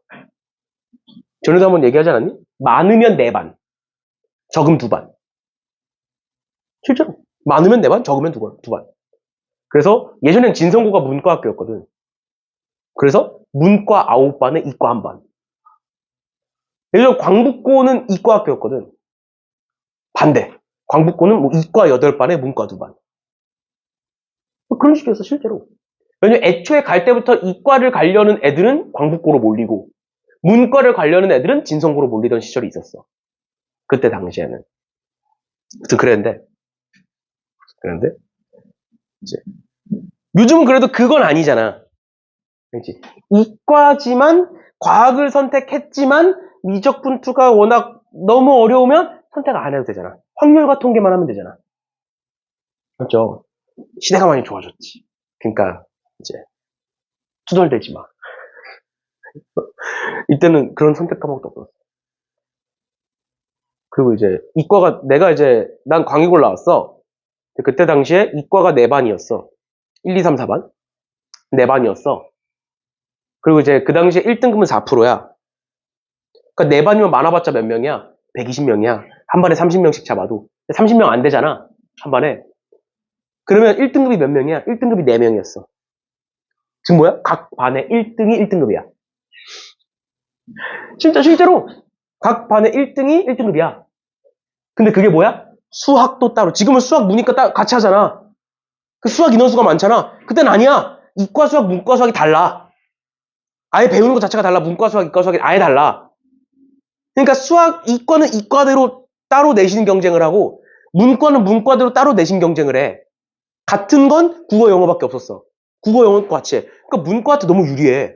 전에도 한번 얘기하지 않았니? 많으면 4반. 적으면 2반. 실제로. 많으면 4반, 적으면 2반. 그래서 예전엔 진성고가 문과학교였거든. 그래서 문과 9반에 이과 1반. 예전 광북고는 이과학교였거든. 반대. 광북고는 뭐 이과 8반에 문과 2반. 그런 식이었어, 실제로. 왜냐면 애초에 갈 때부터 이과를 가려는 애들은 광북고로 몰리고 문과를 가려는 애들은 진성고로 몰리던 시절이 있었어. 그때 당시에는. 아무튼 그랬는데 이제 요즘은 그래도 그건 아니잖아. 그렇지? 이과지만 과학을 선택했지만 미적분투가 워낙 너무 어려우면 선택 안 해도 되잖아. 확률과 통계만 하면 되잖아. 맞죠? 시대가 많이 좋아졌지. 그러니까 이제 투덜대지 마. 이때는 그런 선택 과목도 없었어. 그리고 이제 이과가 내가 이제 난 광익을 나왔어. 그때 당시에 이과가 4반이었어. 1, 2, 3, 4반? 4반이었어. 그리고 이제 그 당시에 1등급은 4%야. 그러니까 4반이면 많아봤자 몇 명이야? 120명이야. 한 반에 30명씩 잡아도. 30명 안 되잖아. 한 반에. 그러면 1등급이 몇 명이야? 1등급이 4명이었어. 지금 뭐야? 각 반에 1등이 1등급이야. 진짜 실제로 각 반에 1등이 1등급이야. 근데 그게 뭐야? 수학도 따로. 지금은 수학, 문이과 같이 하잖아. 그 수학 인원수가 많잖아. 그때는 아니야. 이과 수학, 문과 수학이 달라. 아예 배우는 것 자체가 달라. 문과 수학, 이과 수학이 아예 달라. 그러니까 수학, 이과는 이과대로 따로 내신 경쟁을 하고 문과는 문과대로 따로 내신 경쟁을 해. 같은 건 국어, 영어밖에 없었어. 국어, 영어 같이 해. 그러니까 문과한테 너무 유리해.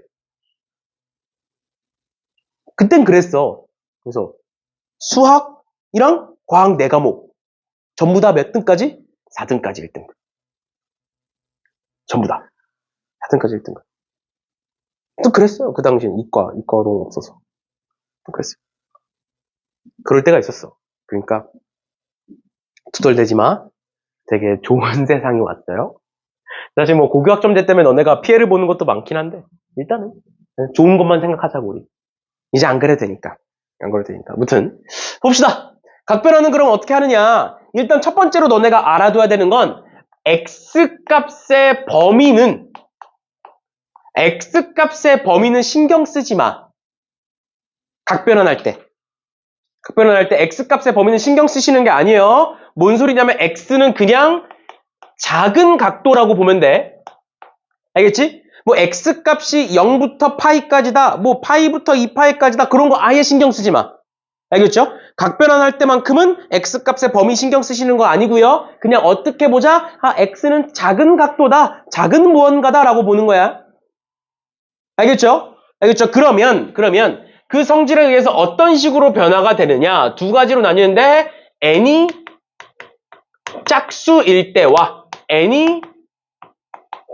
그땐 그랬어. 그래서 수학이랑 과학 4과목 전부 다 몇 등까지? 4등까지 1등. 전부 다. 4등까지 1등. 또 그랬어요. 그 당시엔 이과 너무 없어서. 또 그랬어요. 그럴 때가 있었어. 그러니까 투덜대지 마. 되게 좋은 세상이 왔어요. 사실 뭐 고교학점제 때문에 너네가 피해를 보는 것도 많긴 한데 일단은 좋은 것만 생각하자고 우리. 이제 안 그래도 되니까. 안 그래도 되니까. 아무튼 봅시다. 각변화는 그럼 어떻게 하느냐. 일단 첫 번째로 너네가 알아둬야 되는 건 X값의 범위는 신경 쓰지 마. 각변환할 때. 각변환할 때 X값의 범위는 신경 쓰시는 게 아니에요. 뭔 소리냐면 X는 그냥 작은 각도라고 보면 돼. 알겠지? 뭐 X값이 0부터 파이까지다. 뭐 파이부터 2파이까지다. 그런 거 아예 신경 쓰지 마. 알겠죠? 각변환할 때만큼은 X값의 범위 신경 쓰시는 거 아니고요. 그냥 어떻게 보자? X는 작은 각도다. 작은 무언가다 라고 보는 거야. 알겠죠? 알겠죠? 그러면 그 성질에 의해서 어떤 식으로 변화가 되느냐? 두 가지로 나뉘는데 n이 짝수일 때와 n이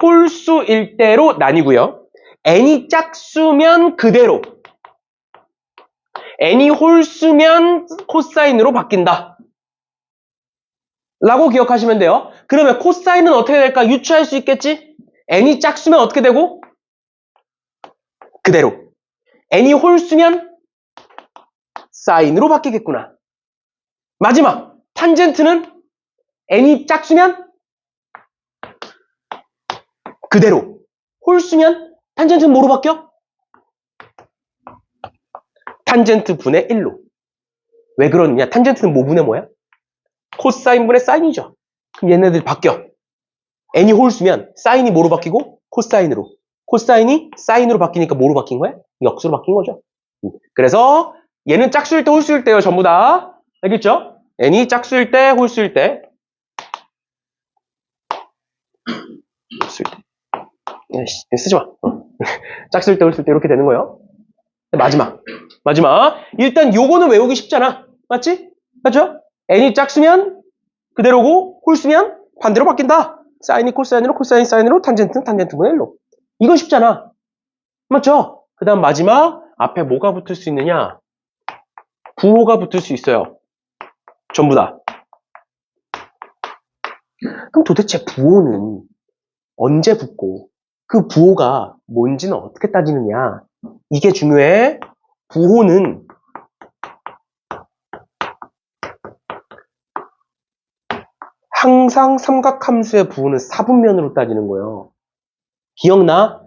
홀수일 때로 나뉘고요. n이 짝수면 그대로, n이 홀수면 코사인으로 바뀐다. 라고 기억하시면 돼요. 그러면 코사인은 어떻게 될까? 유추할 수 있겠지? n이 짝수면 어떻게 되고? 그대로. n이 홀수면 사인으로 바뀌겠구나. 마지막 탄젠트는 n이 짝수면 그대로. 홀수면 탄젠트는 뭐로 바뀌어? 탄젠트 분의 1로. 왜 그러느냐? 탄젠트는 뭐 분의 뭐야? 코사인 분의 사인이죠. 그럼 얘네들 바뀌어. n이 홀수면 사인이 뭐로 바뀌고? 코사인으로. 코사인이 사인으로 바뀌니까 뭐로 바뀐 거야? 역수로 바뀐 거죠. 그래서 얘는 짝수일 때 홀수일 때요. 전부 다. 알겠죠? n이 짝수일 때 홀수일 때. 홀수일 때. 쓰지 마. 짝수일 때 홀수일 때 이렇게 되는 거예요. 마지막. 일단 요거는 외우기 쉽잖아. 맞지? 맞죠? n이 짝수면 그대로고 홀수면 반대로 바뀐다. 사인이 코사인으로, 코사인 사인으로, 탄젠트는 탄젠트분의 1로. 이건 쉽잖아. 맞죠? 그 다음 마지막 앞에 뭐가 붙을 수 있느냐? 부호가 붙을 수 있어요. 전부 다. 그럼 도대체 부호는 언제 붙고 그 부호가 뭔지는 어떻게 따지느냐? 이게 중요해. 부호는 항상 삼각함수의 부호는 사분면으로 따지는 거예요. 기억나?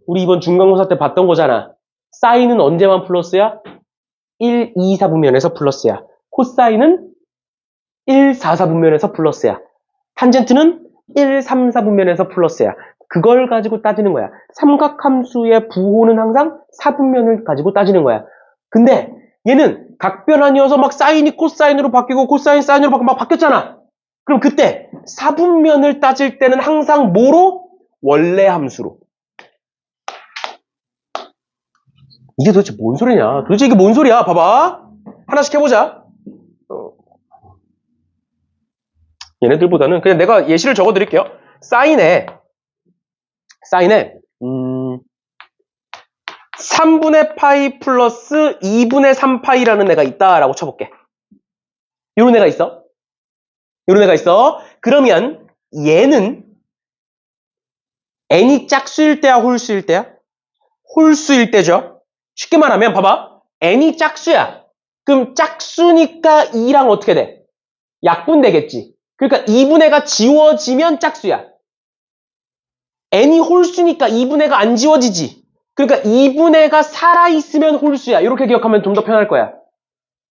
우리 이번 중간고사 때 봤던 거잖아. 사인은 언제만 플러스야? 1, 2, 4분면에서 플러스야. 코사인은 1, 4, 4분면에서 플러스야. 탄젠트는 1, 3, 4분면에서 플러스야. 그걸 가지고 따지는 거야. 삼각함수의 부호는 항상 4분면을 가지고 따지는 거야. 근데 얘는 각변환이어서 막 사인이 코사인으로 바뀌고 코사인 사인으로 바뀌고 막 바뀌었잖아. 그럼 그때 4분면을 따질 때는 항상 뭐로? 원래 함수로. 이게 도대체 뭔 소리냐? 도대체 이게 뭔 소리야? 봐봐. 하나씩 해보자. 얘네들보다는 그냥 내가 예시를 적어드릴게요. 사인에 3분의 파이 플러스 2분의 3파이라는 애가 있다라고 쳐볼게. 요런 애가 있어. 그러면 얘는 n이 짝수일 때야 홀수일 때야? 홀수일 때죠. 쉽게 말하면 봐봐. n이 짝수야. 그럼 짝수니까 2랑 어떻게 돼? 약분되겠지. 그러니까 2분의가 지워지면 짝수야. n이 홀수니까 2분의가 안 지워지지. 그러니까 2분의가 살아있으면 홀수야. 이렇게 기억하면 좀 더 편할 거야.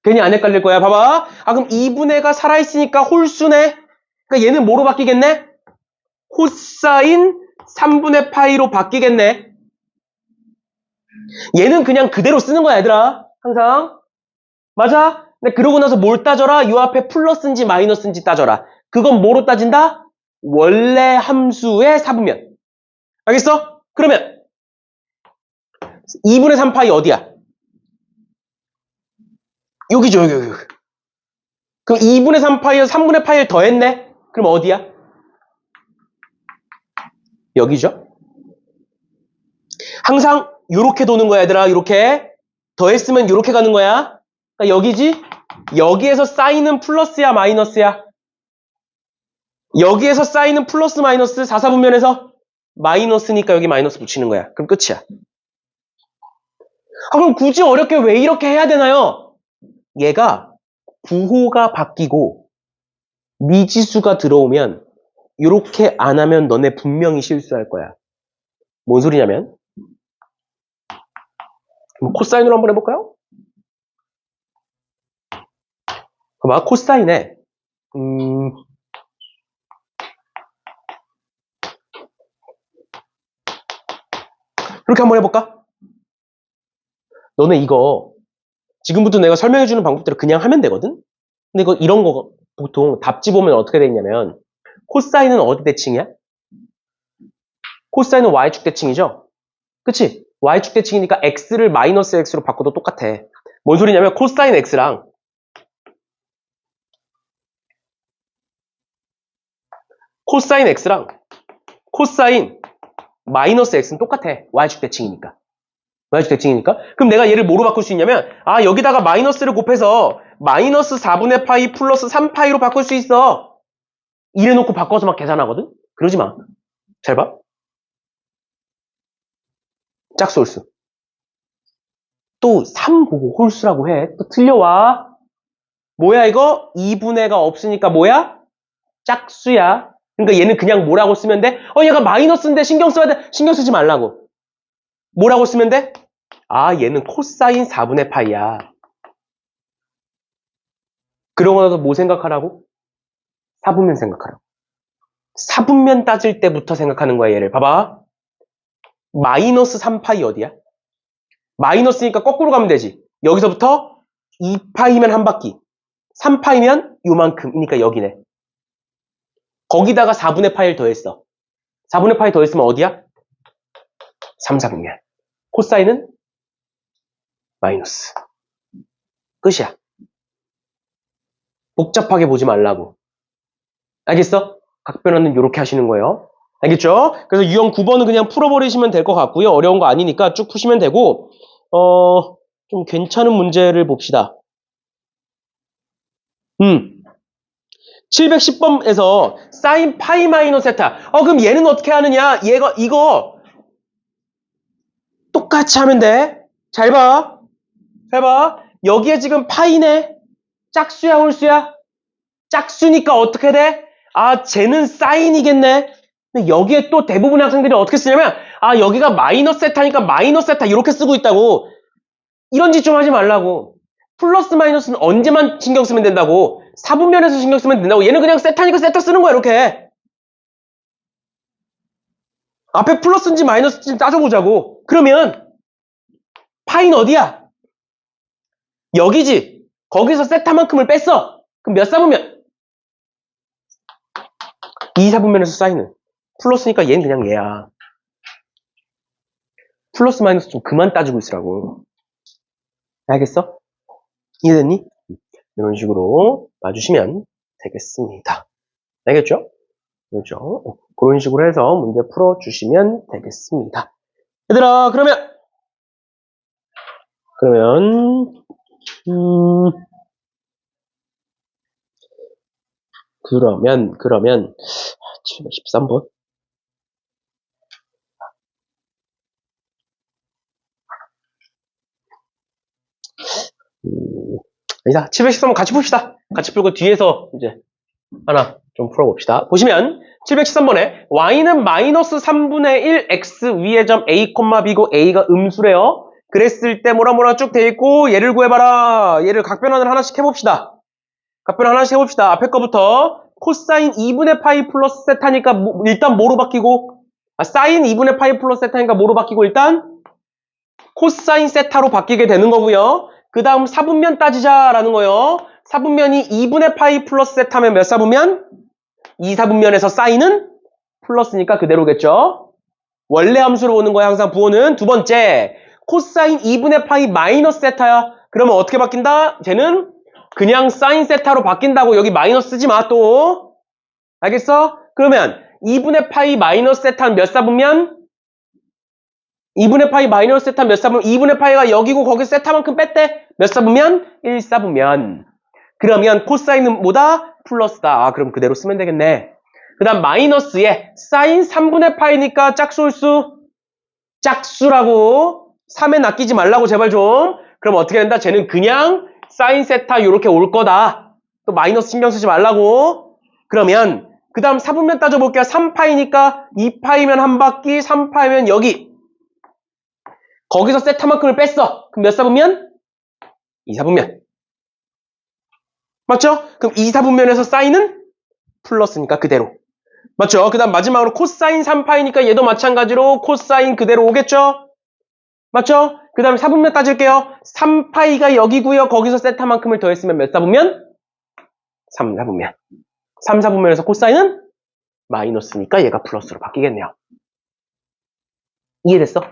괜히 안 헷갈릴 거야. 봐봐. 그럼 2분의가 살아있으니까 홀수네. 그러니까 얘는 뭐로 바뀌겠네? 코사인 3분의 파이로 바뀌겠네. 얘는 그냥 그대로 쓰는 거야, 얘들아. 항상. 맞아? 근데 그러고 나서 뭘 따져라? 요 앞에 플러스인지 마이너스인지 따져라. 그건 뭐로 따진다? 원래 함수의 4분면. 알겠어? 그러면 2분의 3파이 어디야? 여기죠, 여기. 그럼 2분의 3파이에서 3분의 파이를 더했네? 그럼 어디야? 여기죠? 항상 요렇게 도는 거야, 얘들아. 요렇게. 더했으면 요렇게 가는 거야. 그러니까 여기지? 여기에서 사인은 플러스야, 마이너스야? 여기에서 사인은 플러스, 마이너스 4, 4분면에서 마이너스니까 여기 마이너스 붙이는 거야. 그럼 끝이야. 그럼 굳이 어렵게 왜 이렇게 해야 되나요? 얘가 부호가 바뀌고 미지수가 들어오면 이렇게 안 하면 너네 분명히 실수할 거야. 뭔 소리냐면 코사인으로 한번 해볼까요? 봐봐, 코사인에 이렇게 한번 해볼까? 너네 이거 지금부터 내가 설명해주는 방법대로 그냥 하면 되거든? 근데 이거 이런 거 보통 답지 보면 어떻게 돼 있냐면 코사인은 어디 대칭이야? 코사인은 y축 대칭이죠? 그치? y축 대칭이니까 x를 마이너스 x로 바꿔도 똑같아. 뭔 소리냐면 코사인 x랑 코사인 마이너스 x는 똑같아. y축 대칭이니까. 그럼 내가 얘를 뭐로 바꿀 수 있냐면 여기다가 마이너스를 곱해서 마이너스 4분의 파이 플러스 3파이로 바꿀 수 있어. 이래놓고 바꿔서 막 계산하거든? 그러지 마. 잘 봐. 짝수 홀수. 또 3 보고 홀수라고 해. 또 틀려와. 뭐야 이거? 2분의가 없으니까 뭐야? 짝수야. 그러니까 얘는 그냥 뭐라고 쓰면 돼? 얘가 마이너스인데 신경 써야 돼. 신경 쓰지 말라고. 뭐라고 쓰면 돼? 아, 얘는 코사인 4분의 파이야. 그러고 나서 뭐 생각하라고? 사분면 생각하라고. 사분면 따질 때부터 생각하는 거야, 얘를. 봐봐. 마이너스 3파이 어디야? 마이너스니까 거꾸로 가면 되지. 여기서부터 2파이면 한 바퀴. 3파이면 요만큼이니까 여기네. 거기다가 4분의 파이를 더했어. 4분의 파이 더했으면 어디야? 3, 4분면. 코사인은 마이너스. 끝이야. 복잡하게 보지 말라고. 알겠어? 각변화는 이렇게 하시는 거예요. 알겠죠? 그래서 유형 9번은 그냥 풀어버리시면 될 것 같고요. 어려운 거 아니니까 쭉 푸시면 되고, 좀 괜찮은 문제를 봅시다. 710번에서 사인 파이 마이너스 세타. 그럼 얘는 어떻게 하느냐? 얘가 이거 똑같이 하면 돼. 잘 봐. 잘 봐. 여기에 지금 파이네. 짝수야, 홀수야? 짝수니까 어떻게 돼? 아, 쟤는 사인이겠네. 근데 여기에 또 대부분의 학생들이 어떻게 쓰냐면, 아, 여기가 마이너스 세타니까 마이너스 세타 이렇게 쓰고 있다고. 이런 짓 좀 하지 말라고. 플러스 마이너스는 언제만 신경 쓰면 된다고. 사분면에서 신경 쓰면 된다고. 얘는 그냥 세타니까 세타 쓰는 거야, 이렇게. 앞에 플러스인지 마이너스인지 따져보자고. 그러면 파이는 어디야? 여기지. 거기서 세타만큼을 뺐어. 그럼 몇 사분면? 2사분면에서 사인은. 플러스니까 얘는 그냥 얘야. 플러스 마이너스 좀 그만 따지고 있으라고. 알겠어? 이해됐니? 이런 식으로 봐주시면 되겠습니다. 알겠죠? 그렇죠? 그런 식으로 해서 문제 풀어주시면 되겠습니다. 얘들아, 그러면 713번. 아니다. 713번 같이 풉시다. 같이 풀고 뒤에서 이제 하나 좀 풀어봅시다. 보시면 713번에 y는 마이너스 3분의 1 x 위의 점 a, b고 a가 음수래요. 그랬을 때 뭐라 쭉 돼 있고 얘를 구해봐라. 얘를 각변환을 하나씩 해봅시다. 각변환 하나씩 해봅시다. 앞에 거부터 코사인 2분의 파이 플러스 세타니까 일단 뭐로 바뀌고 사인 2분의 파이 플러스 세타니까 뭐로 바뀌고 일단 코사인 세타로 바뀌게 되는 거고요. 그 다음 사분면 따지자라는 거예요. 사분면이 2분의 파이 플러스 세타면 몇 사분면? 2사분면에서 사인은 플러스니까 그대로겠죠. 원래 함수로 오는 거야 항상 부호는. 두 번째 코사인 2분의 파이 마이너스 세타야. 그러면 어떻게 바뀐다? 쟤는 그냥 사인 세타로 바뀐다고. 여기 마이너스 쓰지 마 또. 알겠어? 그러면 2분의 파이 마이너스 세타는 몇 사분면? 2분의 파이 마이너스 세타 몇 사분면? 2분의 파이가 여기고 거기 세타만큼 뺐대. 몇 사분면? 1사분면. 그러면 코사인은 뭐다? 플러스다. 아, 그럼 그대로 쓰면 되겠네. 그 다음 마이너스에 사인 3분의 파이니까 짝수일수? 짝수라고. 3에 낚이지 말라고 제발 좀. 그럼 어떻게 된다? 쟤는 그냥 사인 세타 이렇게 올 거다. 또 마이너스 신경 쓰지 말라고. 그러면 그 다음 사분면 따져볼게요. 3파이니까 2파이면 한 바퀴, 3파이면 여기. 거기서 세타만큼을 뺐어. 그럼 몇 사분면? 2사분면. 맞죠? 그럼 2사분면에서 사인은 플러스니까 그대로. 맞죠? 그 다음 마지막으로 코사인 3파이니까 얘도 마찬가지로 코사인 그대로 오겠죠? 맞죠? 그 다음에 사분면 따질게요. 3파이가 여기고요. 거기서 세타만큼을 더했으면 몇 사분면? 3사분면. 3사분면에서 코사인은 마이너스니까 얘가 플러스로 바뀌겠네요. 이해됐어?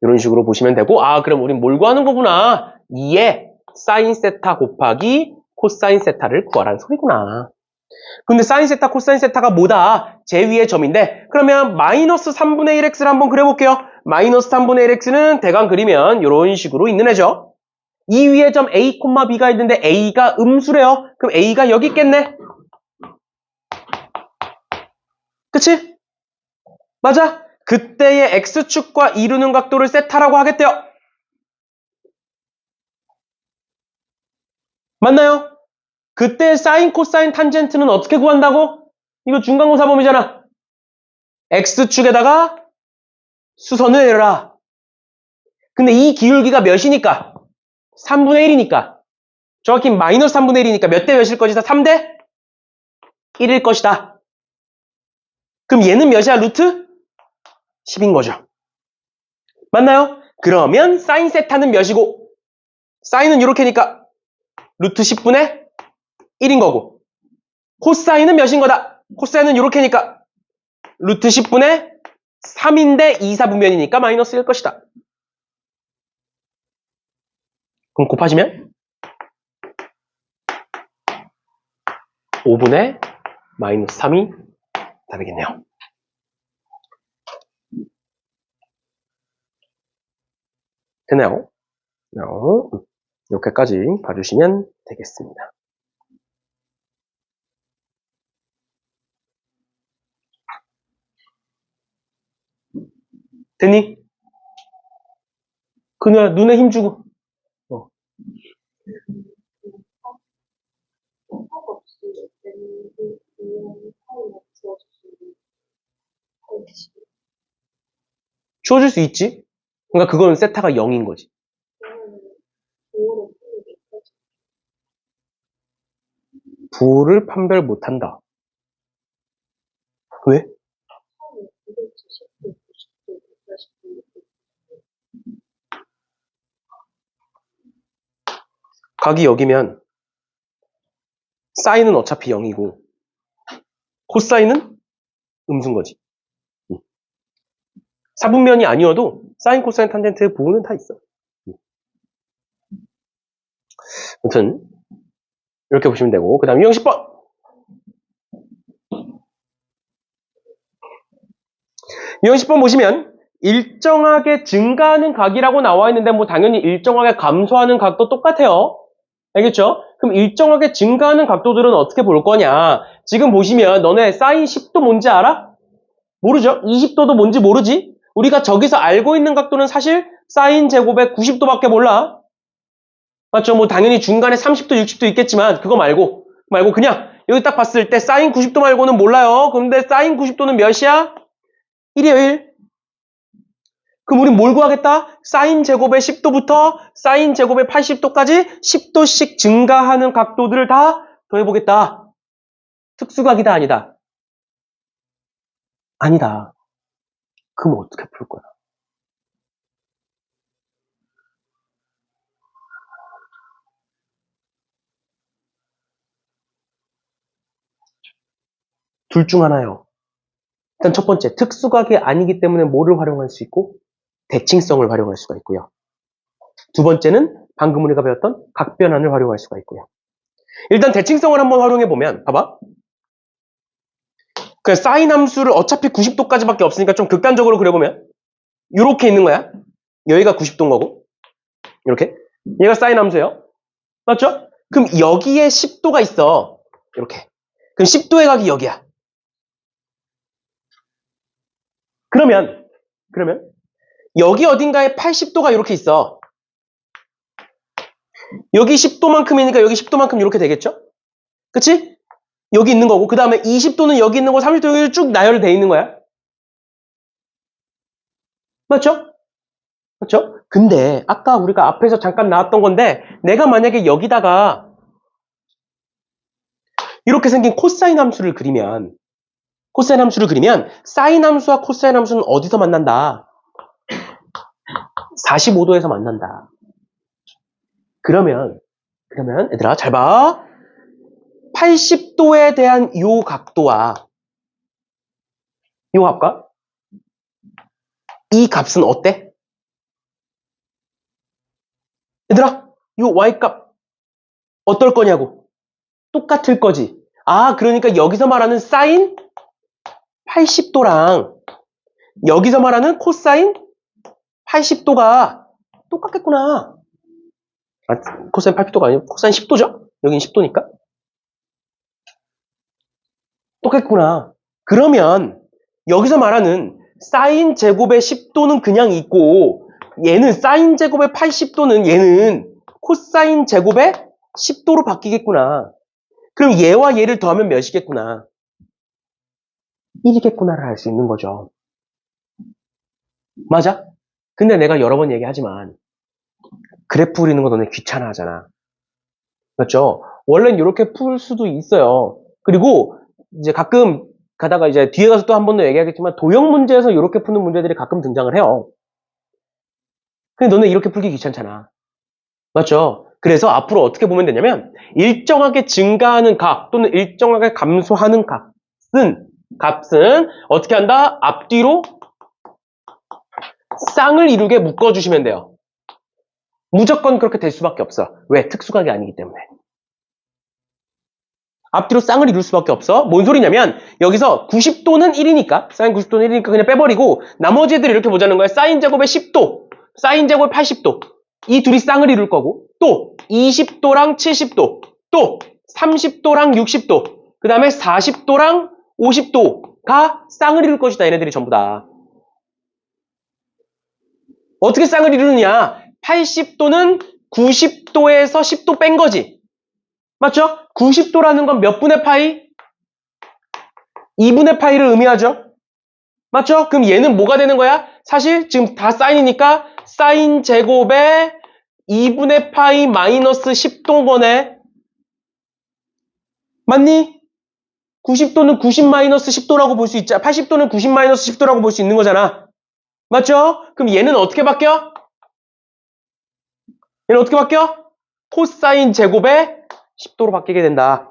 이런 식으로 보시면 되고, 아, 그럼 우린 뭘 구하는 거구나. 2에 사인 세타 곱하기 코사인 세타를 구하라는 소리구나. 근데 사인 세타, 코사인 세타가 뭐다? 제 위의 점인데, 그러면 마이너스 3분의 1x를 한번 그려볼게요. 마이너스 3분의 1x는 대강 그리면 이런 식으로 있는 애죠. 이 위의 점 a, b가 있는데 a가 음수래요. 그럼 a가 여기 있겠네. 그치? 맞아? 그때의 x축과 이루는 각도를 세타라고 하겠대요. 맞나요? 그때 사인, 코사인, 탄젠트는 어떻게 구한다고? 이거 중간고사 범위잖아. X축에다가 수선을 내려라. 근데 이 기울기가 몇이니까? 3분의 1이니까. 정확히 마이너스 3분의 1이니까 몇 대 몇일 것이다? 3대 1일 것이다. 그럼 얘는 몇이야? 루트 10인 거죠. 맞나요? 그러면 사인 세타는 몇이고 사인은 이렇게니까 루트 10분의 1인 거고 코사인은 몇인 거다? 코사인은 이렇게니까 루트 10분의 3인데 2사분면이니까 마이너스 1일 것이다. 그럼 곱하시면 5분의 마이너스 3이 답이겠네요. 되나요? 이렇게까지 봐주시면 되겠습니다. 됐니? 그녀야 눈에 힘주고 주어줄 수 있지? 그러니까 그건 세타가 0인 거지. 부를 판별 못한다. 왜? 각이 여기면 사인은 어차피 0이고 코사인은 음수인 거지. 사분면이 아니어도 사인, 코사인, 탄젠트의 부분은 다 있어. 아무튼 이렇게 보시면 되고 그 다음 유형 10번. 유형 10번 보시면 일정하게 증가하는 각이라고 나와 있는데 뭐 당연히 일정하게 감소하는 각도 똑같아요. 알겠죠? 그럼 일정하게 증가하는 각도들은 어떻게 볼 거냐? 지금 보시면 너네 사인 10도 뭔지 알아? 모르죠? 20도도 뭔지 모르지? 우리가 저기서 알고 있는 각도는 사실 사인 제곱에 90도밖에 몰라. 맞죠? 뭐 당연히 중간에 30도, 60도 있겠지만 그거 말고 그냥 여기 딱 봤을 때 사인 90도 말고는 몰라요. 그런데 사인 90도는 몇이야? 1이에요, 1. 그럼 우린 뭘 구하겠다? 사인 제곱의 10도부터 사인 제곱의 80도까지 10도씩 증가하는 각도들을 다 더해보겠다. 특수각이다, 아니다? 아니다. 그럼 어떻게 풀 거야? 둘 중 하나요. 일단 첫 번째, 특수각이 아니기 때문에 뭐를 활용할 수 있고 대칭성을 활용할 수가 있고요. 두 번째는 방금 우리가 배웠던 각변환을 활용할 수가 있고요. 일단 대칭성을 한번 활용해보면 봐봐. 그 사인 함수를 어차피 90도까지밖에 없으니까 좀 극단적으로 그려보면 이렇게 있는 거야. 여기가 90도인 거고 이렇게 얘가 사인 함수예요. 맞죠? 그럼 여기에 10도가 있어. 이렇게. 그럼 10도의 각이 여기야. 그러면 여기 어딘가에 80도가 이렇게 있어. 여기 10도만큼이니까 여기 10도만큼 이렇게 되겠죠? 그치? 여기 있는 거고 그 다음에 20도는 여기 있는 거고 30도 여기 쭉 나열돼 있는 거야. 맞죠? 맞죠? 근데 아까 우리가 앞에서 잠깐 나왔던 건데 내가 만약에 여기다가 이렇게 생긴 코사인 함수를 그리면 사인 함수와 코사인 함수는 어디서 만난다? 45도에서 만난다. 그러면 얘들아 잘 봐. 80도에 대한 요 각도와 요 값과 이 값은 어때? 얘들아 요 y값 어떨 거냐고. 똑같을 거지. 아 그러니까 여기서 말하는 사인 80도랑 여기서 말하는 코사인 80도가 똑같겠구나. 아, 코사인 80도가 아니고 코사인 10도죠? 여긴 10도니까. 똑같구나. 그러면 여기서 말하는 사인 제곱의 10도는 그냥 있고 얘는 사인 제곱의 80도는 얘는 코사인 제곱의 10도로 바뀌겠구나. 그럼 얘와 얘를 더하면 몇이겠구나. 1이겠구나를 알 수 있는 거죠. 맞아? 근데 내가 여러 번 얘기하지만 그래프 그리는 거 너네 귀찮아 하잖아. 맞죠? 원래는 이렇게 풀 수도 있어요. 그리고 이제 가끔 가다가 이제 뒤에 가서 또 한 번 더 얘기하겠지만 도형 문제에서 이렇게 푸는 문제들이 가끔 등장을 해요. 근데 너네 이렇게 풀기 귀찮잖아. 맞죠? 그래서 앞으로 어떻게 보면 되냐면 일정하게 증가하는 각 또는 일정하게 감소하는 값은 어떻게 한다? 앞뒤로 쌍을 이루게 묶어주시면 돼요. 무조건 그렇게 될 수밖에 없어. 왜? 특수각이 아니기 때문에. 앞뒤로 쌍을 이룰 수밖에 없어. 뭔 소리냐면 여기서 90도는 1이니까 사인 90도는 1이니까 그냥 빼버리고 나머지 애들 이렇게 보자는 거야. 사인 제곱에 10도, 사인 제곱에 80도. 이 둘이 쌍을 이룰 거고 또 20도랑 70도, 또 30도랑 60도, 그 다음에 40도랑 50도가 쌍을 이룰 것이다. 얘네들이 전부 다. 어떻게 쌍을 이루느냐? 80도는 90도에서 10도 뺀 거지. 맞죠? 90도라는 건 몇 분의 파이? 2분의 파이를 의미하죠. 맞죠? 그럼 얘는 뭐가 되는 거야? 사실 지금 다 사인이니까 사인 제곱에 2분의 파이 마이너스 10도거네. 맞니? 90도는 90 마이너스 10도라고 볼 수 있잖아. 80도는 90 마이너스 10도라고 볼 수 있는 거잖아. 맞죠? 그럼 얘는 어떻게 바뀌어? 얘는 어떻게 바뀌어? 코사인 제곱에 10도로 바뀌게 된다.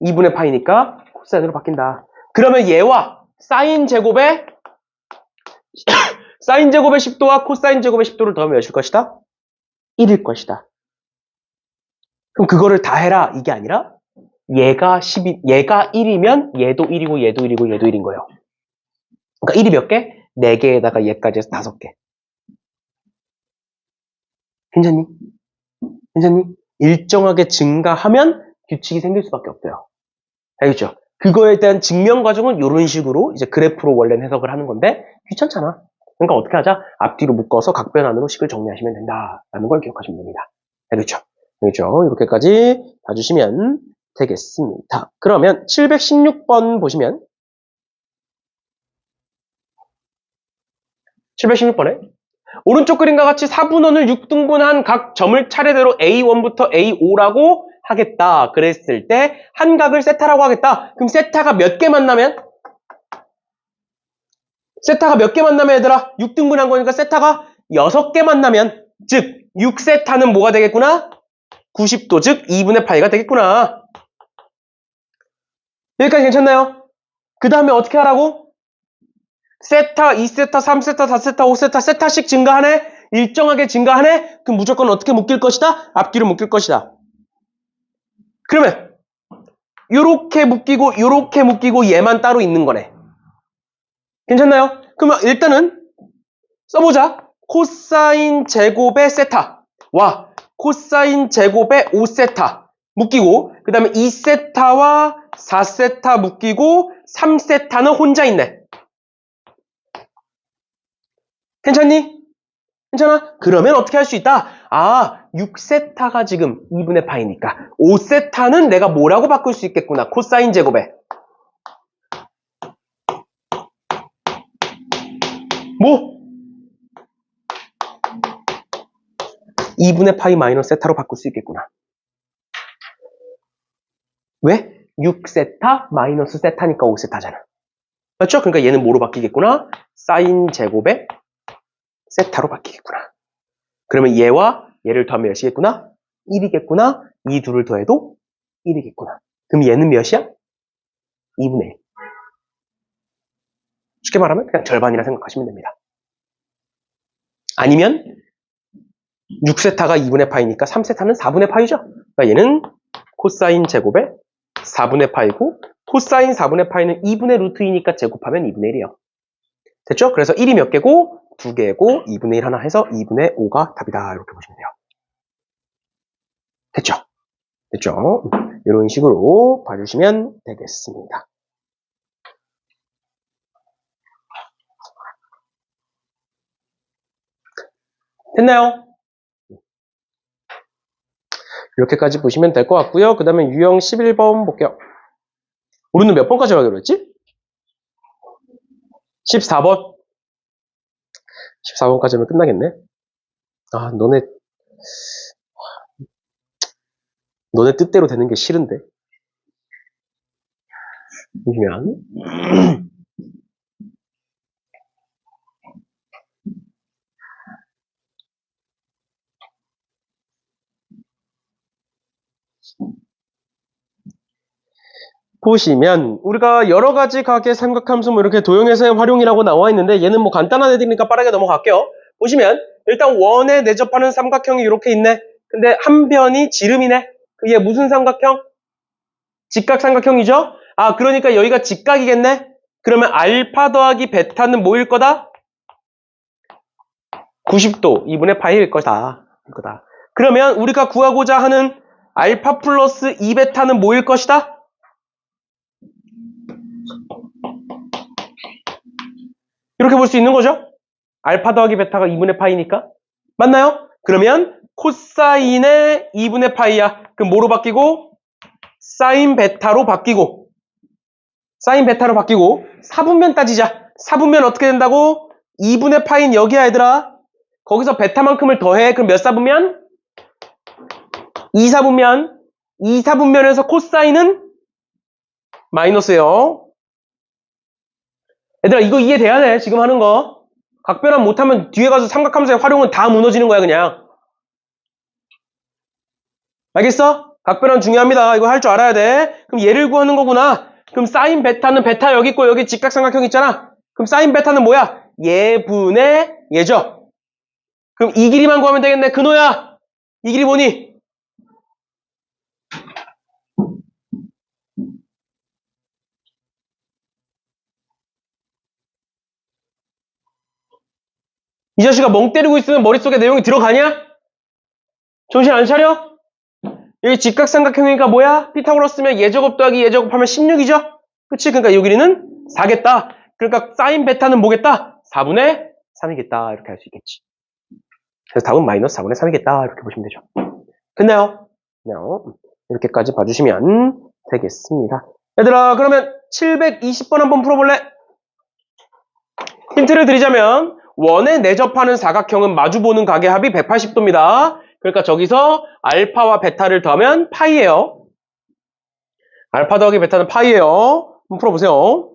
2분의 파이니까 코사인으로 바뀐다. 그러면 얘와 사인 제곱에 사인 제곱의 10도와 코사인 제곱의 10도를 더하면 몇일 것이다? 1일 것이다. 그럼 그거를 다 해라 이게 아니라 얘가 1이면 얘도 1이고 얘도 1이고 얘도 1인 거예요. 그러니까 1이 몇 개? 4개에다가 얘까지 해서 5개. 괜찮니? 괜찮니? 일정하게 증가하면 규칙이 생길 수밖에 없대요. 알겠죠? 그거에 대한 증명 과정은 이런 식으로 이제 그래프로 원래는 해석을 하는 건데 귀찮잖아. 그러니까 어떻게 하자? 앞뒤로 묶어서 각변환으로 식을 정리하시면 된다라는 걸 기억하시면 됩니다. 알겠죠? 알겠죠? 이렇게까지 봐주시면 되겠습니다. 그러면 716번 보시면 716번에 오른쪽 그림과 같이 4분원을 6등분한 각 점을 차례대로 A1부터 A5라고 하겠다. 그랬을 때 한 각을 세타라고 하겠다. 그럼 세타가 몇 개 만나면? 세타가 몇 개 만나면 얘들아? 6등분한 거니까 세타가 6개 만나면 즉 6세타는 뭐가 되겠구나? 90도 즉 2분의 파이가 되겠구나. 여기까지 괜찮나요? 그 다음에 어떻게 하라고? 세타, 2세타, 3세타, 4세타, 5세타, 세타씩 증가하네? 일정하게 증가하네? 그럼 무조건 어떻게 묶일 것이다? 앞뒤로 묶일 것이다. 그러면 요렇게 묶이고 얘만 따로 있는 거네. 괜찮나요? 그러면 일단은 써보자. 코사인 제곱의 세타와 코사인 제곱의 5세타 묶이고 그 다음에 2세타와 4세타 묶이고 3세타는 혼자 있네. 괜찮니? 괜찮아? 그러면 어떻게 할 수 있다? 아, 6세타가 지금 2분의 파이니까 5세타는 내가 뭐라고 바꿀 수 있겠구나. 코사인 제곱에 뭐? 2분의 파이 마이너스 세타로 바꿀 수 있겠구나. 왜? 6세타 마이너스 세타니까 5세타잖아. 맞죠? 그러니까 얘는 뭐로 바뀌겠구나? 사인 제곱에 세타로 바뀌겠구나. 그러면 얘와 얘를 더하면 몇이겠구나? 1이겠구나. 이 둘을 더해도 1이겠구나. 그럼 얘는 몇이야? 2분의 1. 쉽게 말하면 그냥 절반이라 생각하시면 됩니다. 아니면 6세타가 2분의 파이니까 3세타는 4분의 파이죠. 그러니까 얘는 코사인 제곱에 4분의 파이고 코사인 4분의 파이는 2분의 루트이니까 제곱하면 2분의 1이에요. 됐죠? 그래서 1이 몇 개고 2개고 2분의 1 하나 해서 2분의 5가 답이다. 이렇게 보시면 돼요. 됐죠? 됐죠? 이런 식으로 봐주시면 되겠습니다. 됐나요? 이렇게까지 보시면 될 것 같고요. 그 다음에 유형 11번 볼게요. 우리는 몇 번까지 하기로 했지? 14번. 14번까지 하면 끝나겠네. 아, 너네 뜻대로 되는 게 싫은데. 보시면 우리가 여러 가지 각의 삼각함수 뭐 이렇게 도형에서의 활용이라고 나와 있는데 얘는 뭐 간단한 애들이니까 빠르게 넘어갈게요. 보시면 일단 원에 내접하는 삼각형이 이렇게 있네. 근데 한 변이 지름이네. 그게 무슨 삼각형? 직각삼각형이죠? 아, 그러니까 여기가 직각이겠네? 그러면 알파 더하기 베타는 뭐일 거다? 90도 2분의 파이일 거다. 그러면 우리가 구하고자 하는 알파 플러스 2베타는 뭐일 것이다? 이렇게 볼 수 있는 거죠? 알파 더하기 베타가 2분의 파이니까. 맞나요? 그러면 코사인의 2분의 파이야. 그럼 뭐로 바뀌고? 사인 베타로 바뀌고. 4분면 따지자. 4분면 어떻게 된다고? 2분의 파인 여기야 얘들아. 거기서 베타만큼을 더해. 그럼 몇 사분면? 2사분면. 2사분면에서 코사인은 마이너스예요. 얘들아 이거 이해돼야 돼. 지금 하는 거. 각변환 못하면 뒤에 가서 삼각함수의 활용은 다 무너지는 거야 그냥. 알겠어? 각변환 중요합니다. 이거 할 줄 알아야 돼. 그럼 얘를 구하는 거구나. 그럼 사인 베타는 베타 여기 있고 여기 직각삼각형 있잖아. 그럼 사인 베타는 뭐야? 얘분의 얘죠. 그럼 이 길이만 구하면 되겠네. 근호야. 이 길이 뭐니? 이 자식아 멍 때리고 있으면 머릿속에 내용이 들어가냐? 정신 안 차려? 여기 직각삼각형이니까 뭐야? 피타고라스면 예제곱 더하기 예제곱 하면 16이죠? 그치? 그러니까 요 길이는 4겠다. 그러니까 사인 베타는 뭐겠다? 4분의 3이겠다. 이렇게 할 수 있겠지. 그래서 답은 마이너스 4분의 3이겠다. 이렇게 보시면 되죠. 됐나요? 그냥 이렇게까지 봐주시면 되겠습니다. 얘들아 그러면 720번 한번 풀어볼래? 힌트를 드리자면 원에 내접하는 사각형은 마주보는 각의 합이 180도입니다. 그러니까 저기서 알파와 베타를 더하면 파이예요. 알파 더하기 베타는 파이예요. 한번 풀어보세요.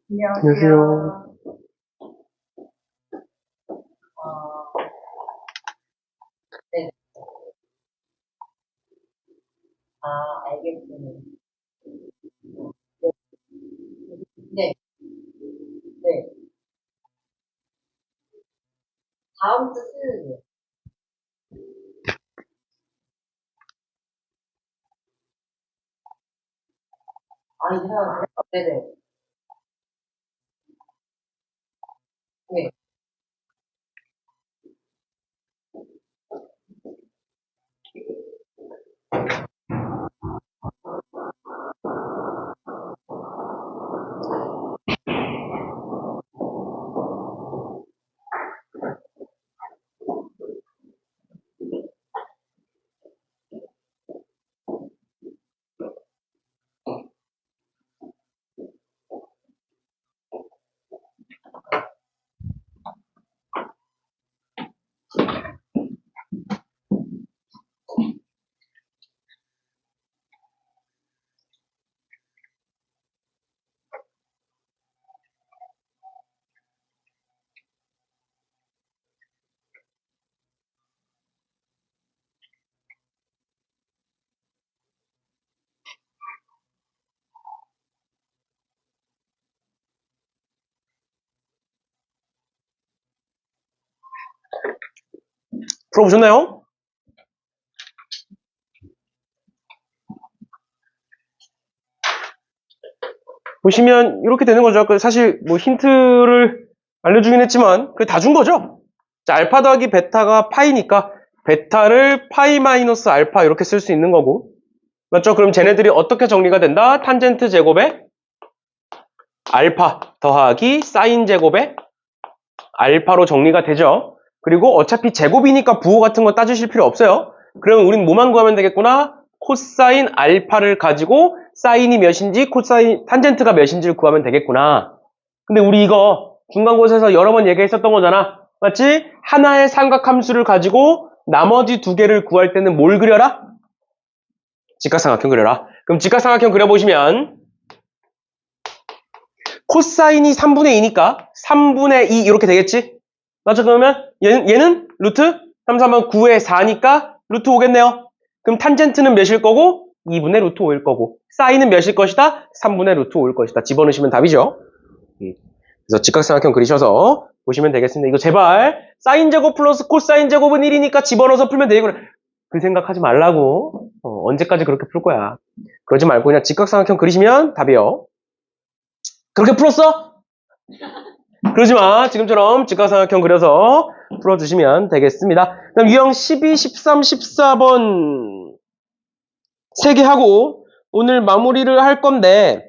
안녕하세요. 네. 알겠습니다. 네, 네. 다음 주 수요일이요. 이상하세요? 네네. 네. 풀어보셨나요? 보시면 이렇게 되는 거죠. 사실 뭐 힌트를 알려주긴 했지만 다 준 거죠. 자, 알파 더하기 베타가 파이니까 베타를 파이 마이너스 알파 이렇게 쓸 수 있는 거고, 맞죠? 그럼 쟤네들이 어떻게 정리가 된다? 탄젠트 제곱에 알파 더하기 사인 제곱에 알파로 정리가 되죠. 그리고 어차피 제곱이니까 부호 같은 거 따지실 필요 없어요. 그러면 우린 뭐만 구하면 되겠구나? 코사인 알파를 가지고 사인이 몇인지 코사인 탄젠트가 몇인지를 구하면 되겠구나. 근데 우리 이거 중간고사에서 여러 번 얘기했었던 거잖아. 맞지? 하나의 삼각함수를 가지고 나머지 두 개를 구할 때는 뭘 그려라? 직각삼각형 그려라. 그럼 직각삼각형 그려보시면 코사인이 3분의 2니까 3분의 2 이렇게 되겠지? 맞죠? 그러면 얘는 루트 3, 3은 9에 4니까 루트 5겠네요. 그럼 탄젠트는 몇일 거고? 2분의 루트 5일 거고. 사인은 몇일 것이다? 3분의 루트 5일 것이다. 집어넣으시면 답이죠. 그래서 직각삼각형 그리셔서 보시면 되겠습니다. 이거 제발 사인 제곱 플러스 코사인 제곱은 1이니까 집어넣어서 풀면 되겠구나. 그 생각하지 말라고. 언제까지 그렇게 풀 거야. 그러지 말고 그냥 직각삼각형 그리시면 답이요. 그렇게 풀었어? 그러지 마. 지금처럼 직각삼각형 그려서 풀어주시면 되겠습니다. 그럼 유형 12, 13, 14번 3개 하고 오늘 마무리를 할 건데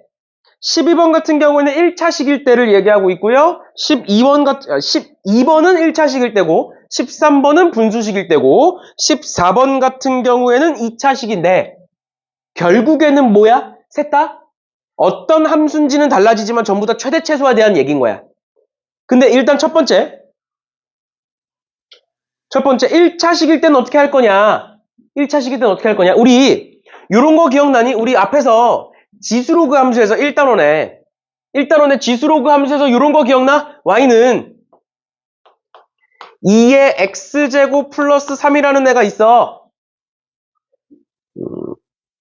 12번 같은 경우에는 1차식일 때를 얘기하고 있고요. 12번은 1차식일 때고 13번은 분수식일 때고 14번 같은 경우에는 2차식인데 결국에는 뭐야? 셋 다? 어떤 함수인지는 달라지지만 전부 다 최대 최소에 대한 얘기인 거야. 근데 일단 첫 번째 1차식일 때는 어떻게 할 거냐? 1차식일 때는 어떻게 할 거냐? 우리 요런 거 기억나니? 우리 앞에서 지수로그 함수에서 1단원에 지수로그 함수에서 요런 거 기억나? y는 2의 x제곱 플러스 3이라는 애가 있어.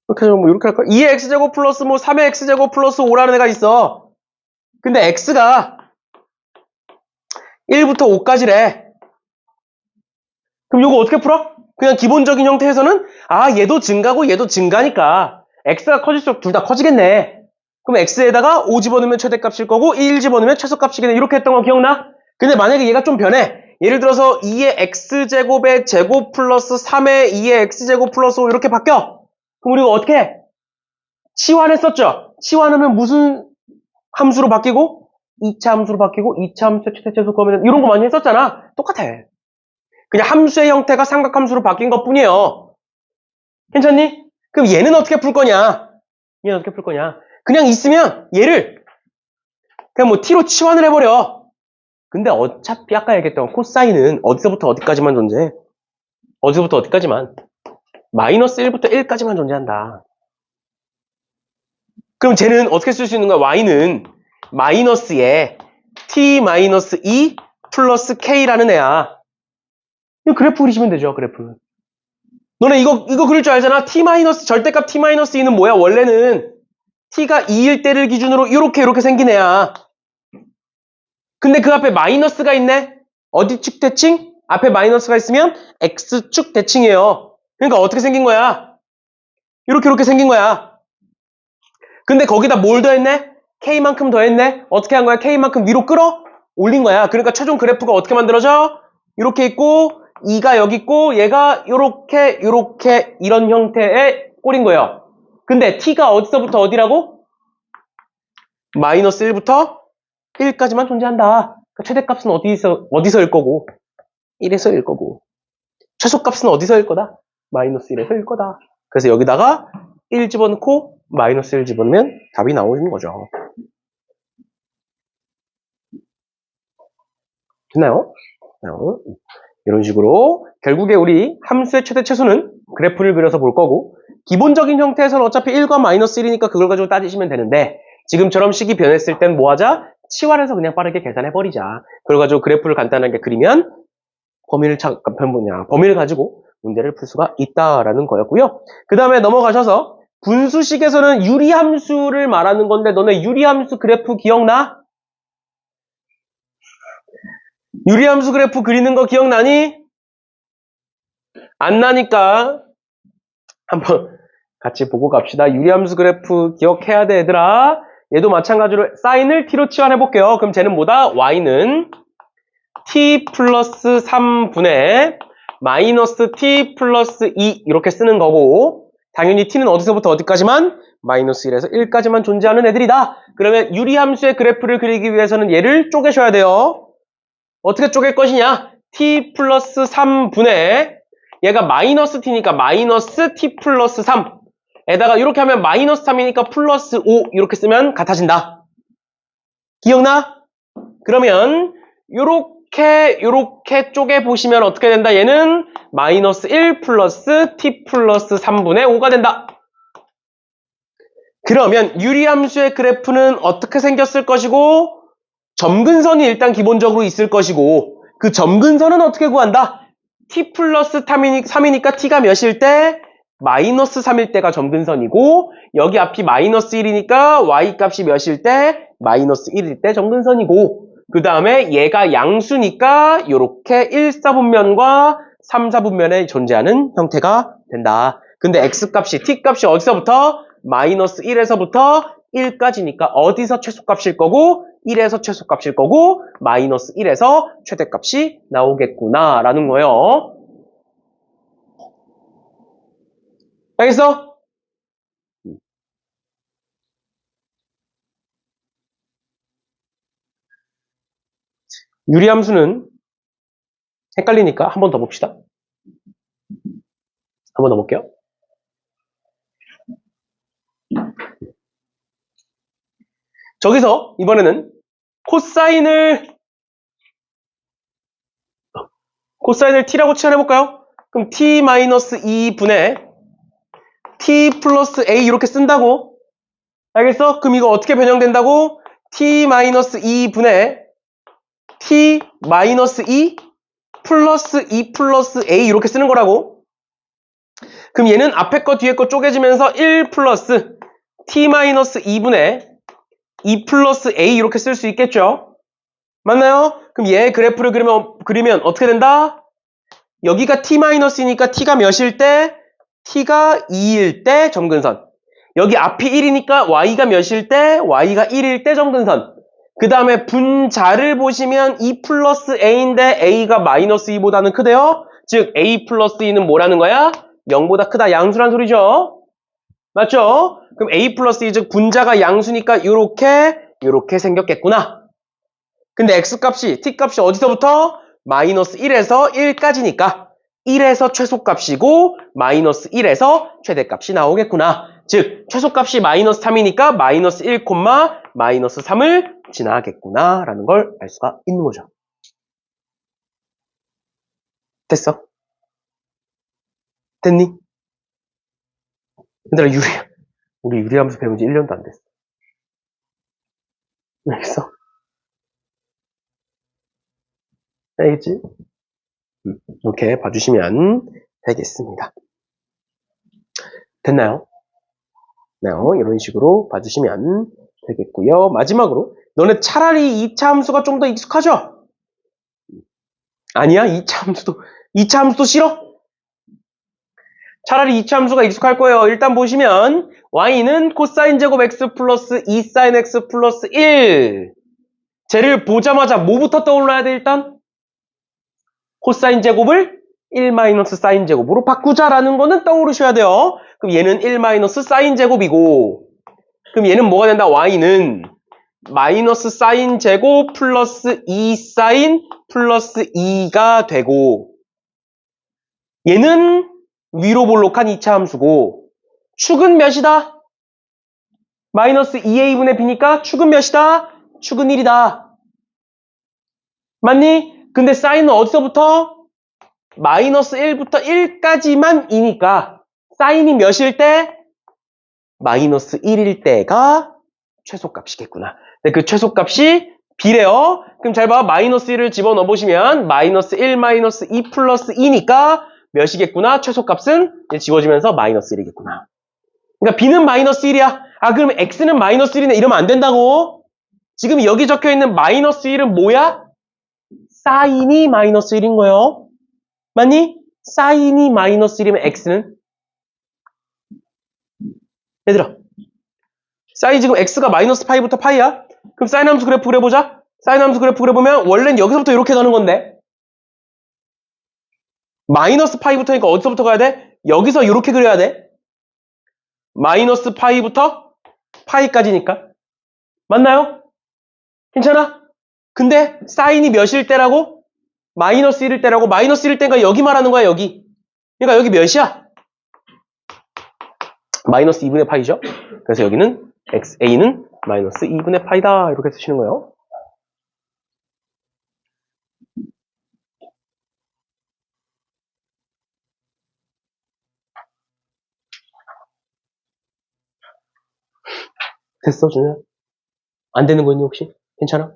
이렇게 하면 뭐 이렇게 할까? 2의 x제곱 플러스 뭐 3의 x제곱 플러스 5라는 애가 있어. 근데 x가 1부터 5까지래. 그럼 이거 어떻게 풀어? 그냥 기본적인 형태에서는 얘도 증가고 얘도 증가니까 x가 커질수록 둘 다 커지겠네. 그럼 x에다가 5 집어넣으면 최대값일 거고 1 집어넣으면 최소값이겠네. 이렇게 했던 거 기억나? 근데 만약에 얘가 좀 변해. 예를 들어서 2의 x제곱의 제곱 플러스 3의 2의 x제곱 플러스 5 이렇게 바뀌어. 그럼 우리가 어떻게 해? 치환했었죠? 치환하면 무슨 함수로 바뀌고? 2차 함수로 바뀌고 2차 함수의 최대 최소 구하면 이런 거 많이 했었잖아. 똑같아. 그냥 함수의 형태가 삼각함수로 바뀐 것 뿐이에요. 괜찮니? 그럼 얘는 어떻게 풀 거냐? 그냥 있으면 얘를 그냥 뭐 t로 치환을 해버려. 근데 어차피 아까 얘기했던 코사인은 어디서부터 어디까지만 존재해? 어디서부터 어디까지만? 마이너스 1부터 1까지만 존재한다. 그럼 쟤는 어떻게 쓸 수 있는 거야? y는 마이너스에 t-2 플러스 k라는 애야. 이 그래프 그리시면 되죠, 그래프. 너네 이거 그릴 줄 알잖아? 절대값 t-2는 뭐야? 원래는 t가 2일 때를 기준으로 이렇게 생긴 애야. 근데 그 앞에 마이너스가 있네? 어디 축 대칭? 앞에 마이너스가 있으면 x축 대칭이에요. 그러니까 어떻게 생긴 거야? 이렇게 생긴 거야. 근데 거기다 뭘 더했네? k만큼 더했네? 어떻게 한 거야? k만큼 위로 끌어? 올린 거야. 그러니까 최종 그래프가 어떻게 만들어져? 이렇게 있고 2가 여기 있고 얘가 요렇게 이런 형태의 꼴인 거예요. 근데 t가 어디서부터 어디라고? 마이너스 1부터 1까지만 존재한다. 그러니까 최대값은 어디서일 거고 1에서일 거고 최소값은 어디서일 거다? 마이너스 1에서일 거다. 그래서 여기다가 1 집어넣고 마이너스 1 집어넣으면 답이 나오는 거죠. 됐나요? 이런 식으로 결국에 우리 함수의 최대 최소는 그래프를 그려서 볼 거고 기본적인 형태에서는 어차피 1과 마이너스 1이니까 그걸 가지고 따지시면 되는데 지금처럼 식이 변했을 땐 뭐 하자? 치환해서 그냥 빠르게 계산해버리자. 그걸 가지고 그래프를 간단하게 그리면 범위를 가지고 문제를 풀 수가 있다라는 거였고요. 그 다음에 넘어가셔서 분수식에서는 유리함수를 말하는 건데 너네 유리함수 그래프 기억나? 유리함수 그래프 그리는 거 기억나니? 안 나니까 한번 같이 보고 갑시다. 유리함수 그래프 기억해야 돼, 얘들아. 얘도 마찬가지로 사인을 t로 치환해 볼게요. 그럼 쟤는 뭐다? y는 t 플러스 3분의 마이너스 t 플러스 2 이렇게 쓰는 거고 당연히 t는 어디서부터 어디까지만? 마이너스 1에서 1까지만 존재하는 애들이다. 그러면 유리함수의 그래프를 그리기 위해서는 얘를 쪼개셔야 돼요. 어떻게 쪼갤 것이냐? t 플러스 3분의 얘가 마이너스 t니까 마이너스 t 플러스 3 에다가 이렇게 하면 마이너스 3이니까 플러스 5 이렇게 쓰면 같아진다. 기억나? 그러면 요렇게 쪼개보시면 어떻게 된다? 얘는 마이너스 1 플러스 t 플러스 3분의 5가 된다. 그러면 유리함수의 그래프는 어떻게 생겼을 것이고 점근선이 일단 기본적으로 있을 것이고 그 점근선은 어떻게 구한다? t 플러스 3이니까 t가 몇일 때? 마이너스 3일 때가 점근선이고 여기 앞이 마이너스 1이니까 y 값이 몇일 때? 마이너스 1일 때 점근선이고 그 다음에 얘가 양수니까 이렇게 1, 4분면과 3, 4분면에 존재하는 형태가 된다. 근데 x값이, t값이 어디서부터? 마이너스 1에서부터 1까지니까 어디서 최소값일 거고 1에서 최소값일 거고 마이너스 1에서 최대값이 나오겠구나 라는 거예요. 알겠어? 유리함수는 헷갈리니까 한 번 더 봅시다. 한 번 더 볼게요. 저기서 이번에는 코사인을 t라고 치환해볼까요? 그럼 t-2분의 t 플러스 a 이렇게 쓴다고? 알겠어? 그럼 이거 어떻게 변형된다고? t-2분의 t-2 플러스 2 플러스 a 이렇게 쓰는 거라고? 그럼 얘는 앞에 거 뒤에 거 쪼개지면서 1 플러스 t-2분의 2 플러스 a 이렇게 쓸 수 있겠죠? 맞나요? 그럼 얘 그래프를 그리면 어떻게 된다? 여기가 t-이니까 t가 몇일 때? t가 2일 때 점근선. 여기 앞이 1이니까 y가 몇일 때? y가 1일 때 점근선. 그 다음에 분자를 보시면 2 플러스 a인데 a가 마이너스 2보다는 크대요? 즉 a 플러스 2는 뭐라는 거야? 0보다 크다. 양수란 소리죠? 맞죠? 그럼 a 플러스 2, 즉 분자가 양수니까 요렇게 생겼겠구나. 근데 x값이, t값이 어디서부터? 마이너스 1에서 1까지니까 1에서 최소값이고 마이너스 1에서 최대값이 나오겠구나. 즉 최소값이 마이너스 3이니까 마이너스 1, 마이너스 3을 지나겠구나 라는 걸 알 수가 있는 거죠. 됐어? 됐니? 얘들아 우리 유리함수 배운 지 1년도 안 됐어. 알겠어? 알겠지? 이렇게 봐주시면 되겠습니다. 됐나요? 네, 이런 식으로 봐주시면 되겠고요. 마지막으로 너네 차라리 2차 함수가 좀 더 익숙하죠? 아니야? 2차 함수도 싫어? 차라리 2차 함수가 익숙할 거예요. 일단 보시면 y는 코사인 제곱 x 플러스 2사인 x 플러스 1. 쟤를 보자마자 뭐부터 떠올라야 돼 일단? 코사인 제곱을 1 마이너스 사인 제곱으로 바꾸자라는 거는 떠오르셔야 돼요. 그럼 얘는 1 마이너스 사인 제곱이고 그럼 얘는 뭐가 된다? y는 마이너스 사인 제곱 플러스 2 사인 플러스 2가 되고 얘는 위로 볼록한 2차 함수고 축은 몇이다? 마이너스 2a분의 b니까 축은 몇이다? 축은 1이다. 맞니? 근데 사인은 어디서부터? 마이너스 1부터 1까지만 2니까 사인이 몇일 때? 마이너스 1일 때가 최소값이겠구나. 근데 그 최소값이 b래요. 그럼 잘 봐. 마이너스 1을 집어넣어 보시면 마이너스 1 마이너스 2 플러스 2니까 몇이겠구나? 최소값은 지워지면서 마이너스 1이겠구나. 그러니까 b는 마이너스 1이야. 아 그럼 x는 마이너스 1이네. 이러면 안 된다고. 지금 여기 적혀있는 마이너스 1은 뭐야? 사인이 마이너스 1인 거예요. 맞니? 사인이 마이너스 1이면 x는? 얘들아 사인 지금 x가 마이너스 파이부터 파이야? 그럼 사인 함수 그래프 그려보자. 사인 함수 그래프 그려보면 원래는 여기서부터 이렇게 가는 건데 마이너스 파이부터니까 어디서부터 가야 돼? 여기서 이렇게 그려야 돼. 마이너스 파이부터 파이까지니까. 맞나요? 괜찮아? 근데 사인이 몇일 때라고? 마이너스 1일 때라고. 마이너스 1일 때가 여기 말하는 거야 여기. 그러니까 여기 몇이야? 마이너스 2분의 파이죠. 그래서 여기는 a는 마이너스 2분의 파이다 이렇게 쓰시는 거예요. 됐어 준호야? 안 되는 거 있니 혹시? 괜찮아?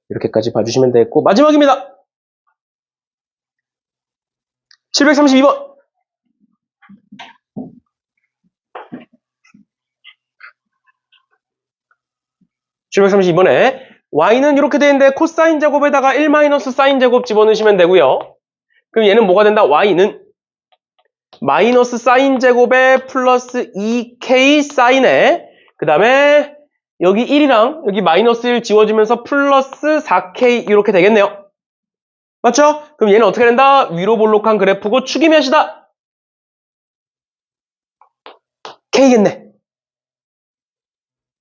이렇게까지 봐주시면 되겠고 마지막입니다. 732번. 732번에 y는 이렇게 되는데 코사인 제곱에다가 1 마이너스 사인 제곱 집어넣으시면 되고요. 그럼 얘는 뭐가 된다? y는 마이너스 사인 제곱에 플러스 2k 사인에 그 다음에 여기 1이랑 여기 마이너스 1 지워지면서 플러스 4k 이렇게 되겠네요. 맞죠? 그럼 얘는 어떻게 된다? 위로 볼록한 그래프고 축이 몇이다? k겠네.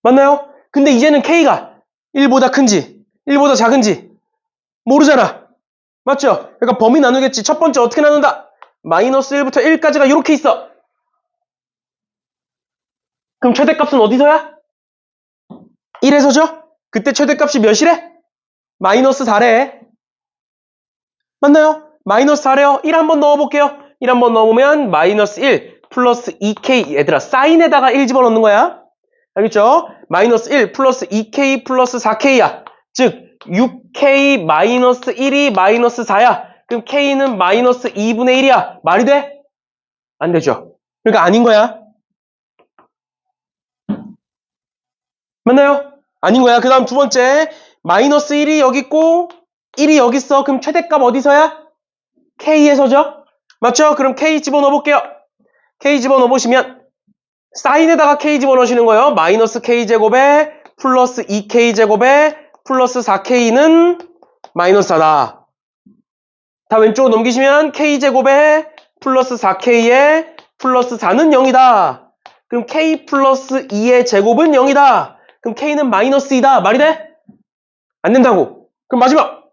맞나요? 근데 이제는 k가 1보다 큰지 1보다 작은지 모르잖아. 맞죠? 그러니까 범위 나누겠지. 첫 번째 어떻게 나눈다? 마이너스 1부터 1까지가 이렇게 있어. 그럼 최대값은 어디서야? 1에서죠? 그때 최대값이 몇이래? 마이너스 4래. 맞나요? 마이너스 4래요. 1 한번 넣어볼게요. 1 한번 넣어보면 마이너스 1 플러스 2k. 얘들아 사인에다가 1 집어넣는 거야. 알겠죠? 마이너스 1 플러스 2k 플러스 4k야. 즉 6k 마이너스 1이 마이너스 4야. 그럼 k는 마이너스 2분의 1이야. 말이 돼? 안 되죠. 그러니까 아닌 거야. 맞나요? 아닌 거야. 그 다음 두 번째 마이너스 1이 여기 있고 1이 여기 있어. 그럼 최대값 어디서야? k에서죠. 맞죠? 그럼 k 집어넣어 볼게요. k 집어넣어 보시면 사인에다가 k 집어넣으시는 거예요. 마이너스 k제곱에 플러스 2k제곱에 플러스 4k는 마이너스 4다. 다 왼쪽으로 넘기시면 k제곱에 플러스 4k에 플러스 4는 0이다. 그럼 k 플러스 2의 제곱은 0이다. 그럼 k는 마이너스 2다. 말이 돼? 안 된다고. 그럼 마지막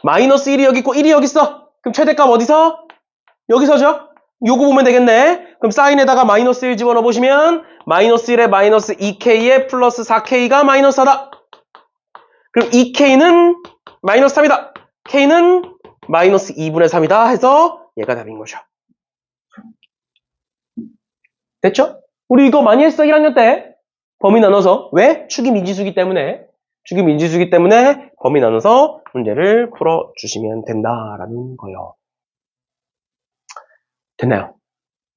마이너스 1이 여기 있고 1이 여기 있어. 그럼 최대값 어디서? 여기서죠. 요거 보면 되겠네. 그럼 사인에다가 마이너스 1 집어넣어 보시면 마이너스 1에 마이너스 2k에 플러스 4k가 마이너스 4다. 그럼 2k는 마이너스 3이다. k는 마이너스 2분의 3이다 해서 얘가 답인 거죠. 됐죠? 우리 이거 많이 했어 1학년 때. 범위 나눠서. 왜? 축이 미지수기 때문에. 축이 미지수기 때문에 범위 나눠서 문제를 풀어주시면 된다라는 거예요. 됐나요?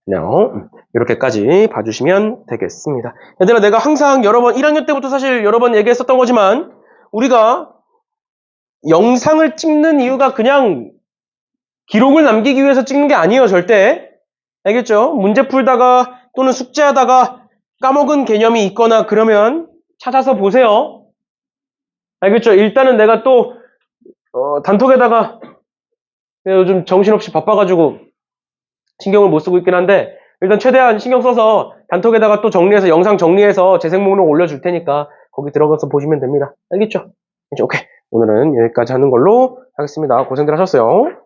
그냥 이렇게까지 봐주시면 되겠습니다. 얘들아 내가 항상 여러 번 1학년 때부터 사실 여러 번 얘기했었던 거지만 우리가 영상을 찍는 이유가 그냥 기록을 남기기 위해서 찍는 게 아니에요. 절대. 알겠죠? 문제 풀다가 또는 숙제하다가 까먹은 개념이 있거나 그러면 찾아서 보세요. 알겠죠? 일단은 내가 또 단톡에다가 요즘 정신없이 바빠가지고 신경을 못 쓰고 있긴 한데 일단 최대한 신경 써서 단톡에다가 또 정리해서 영상 정리해서 재생 목록 올려줄 테니까 거기 들어가서 보시면 됩니다. 알겠죠? 오케이. 오늘은 여기까지 하는 걸로 하겠습니다. 고생들 하셨어요.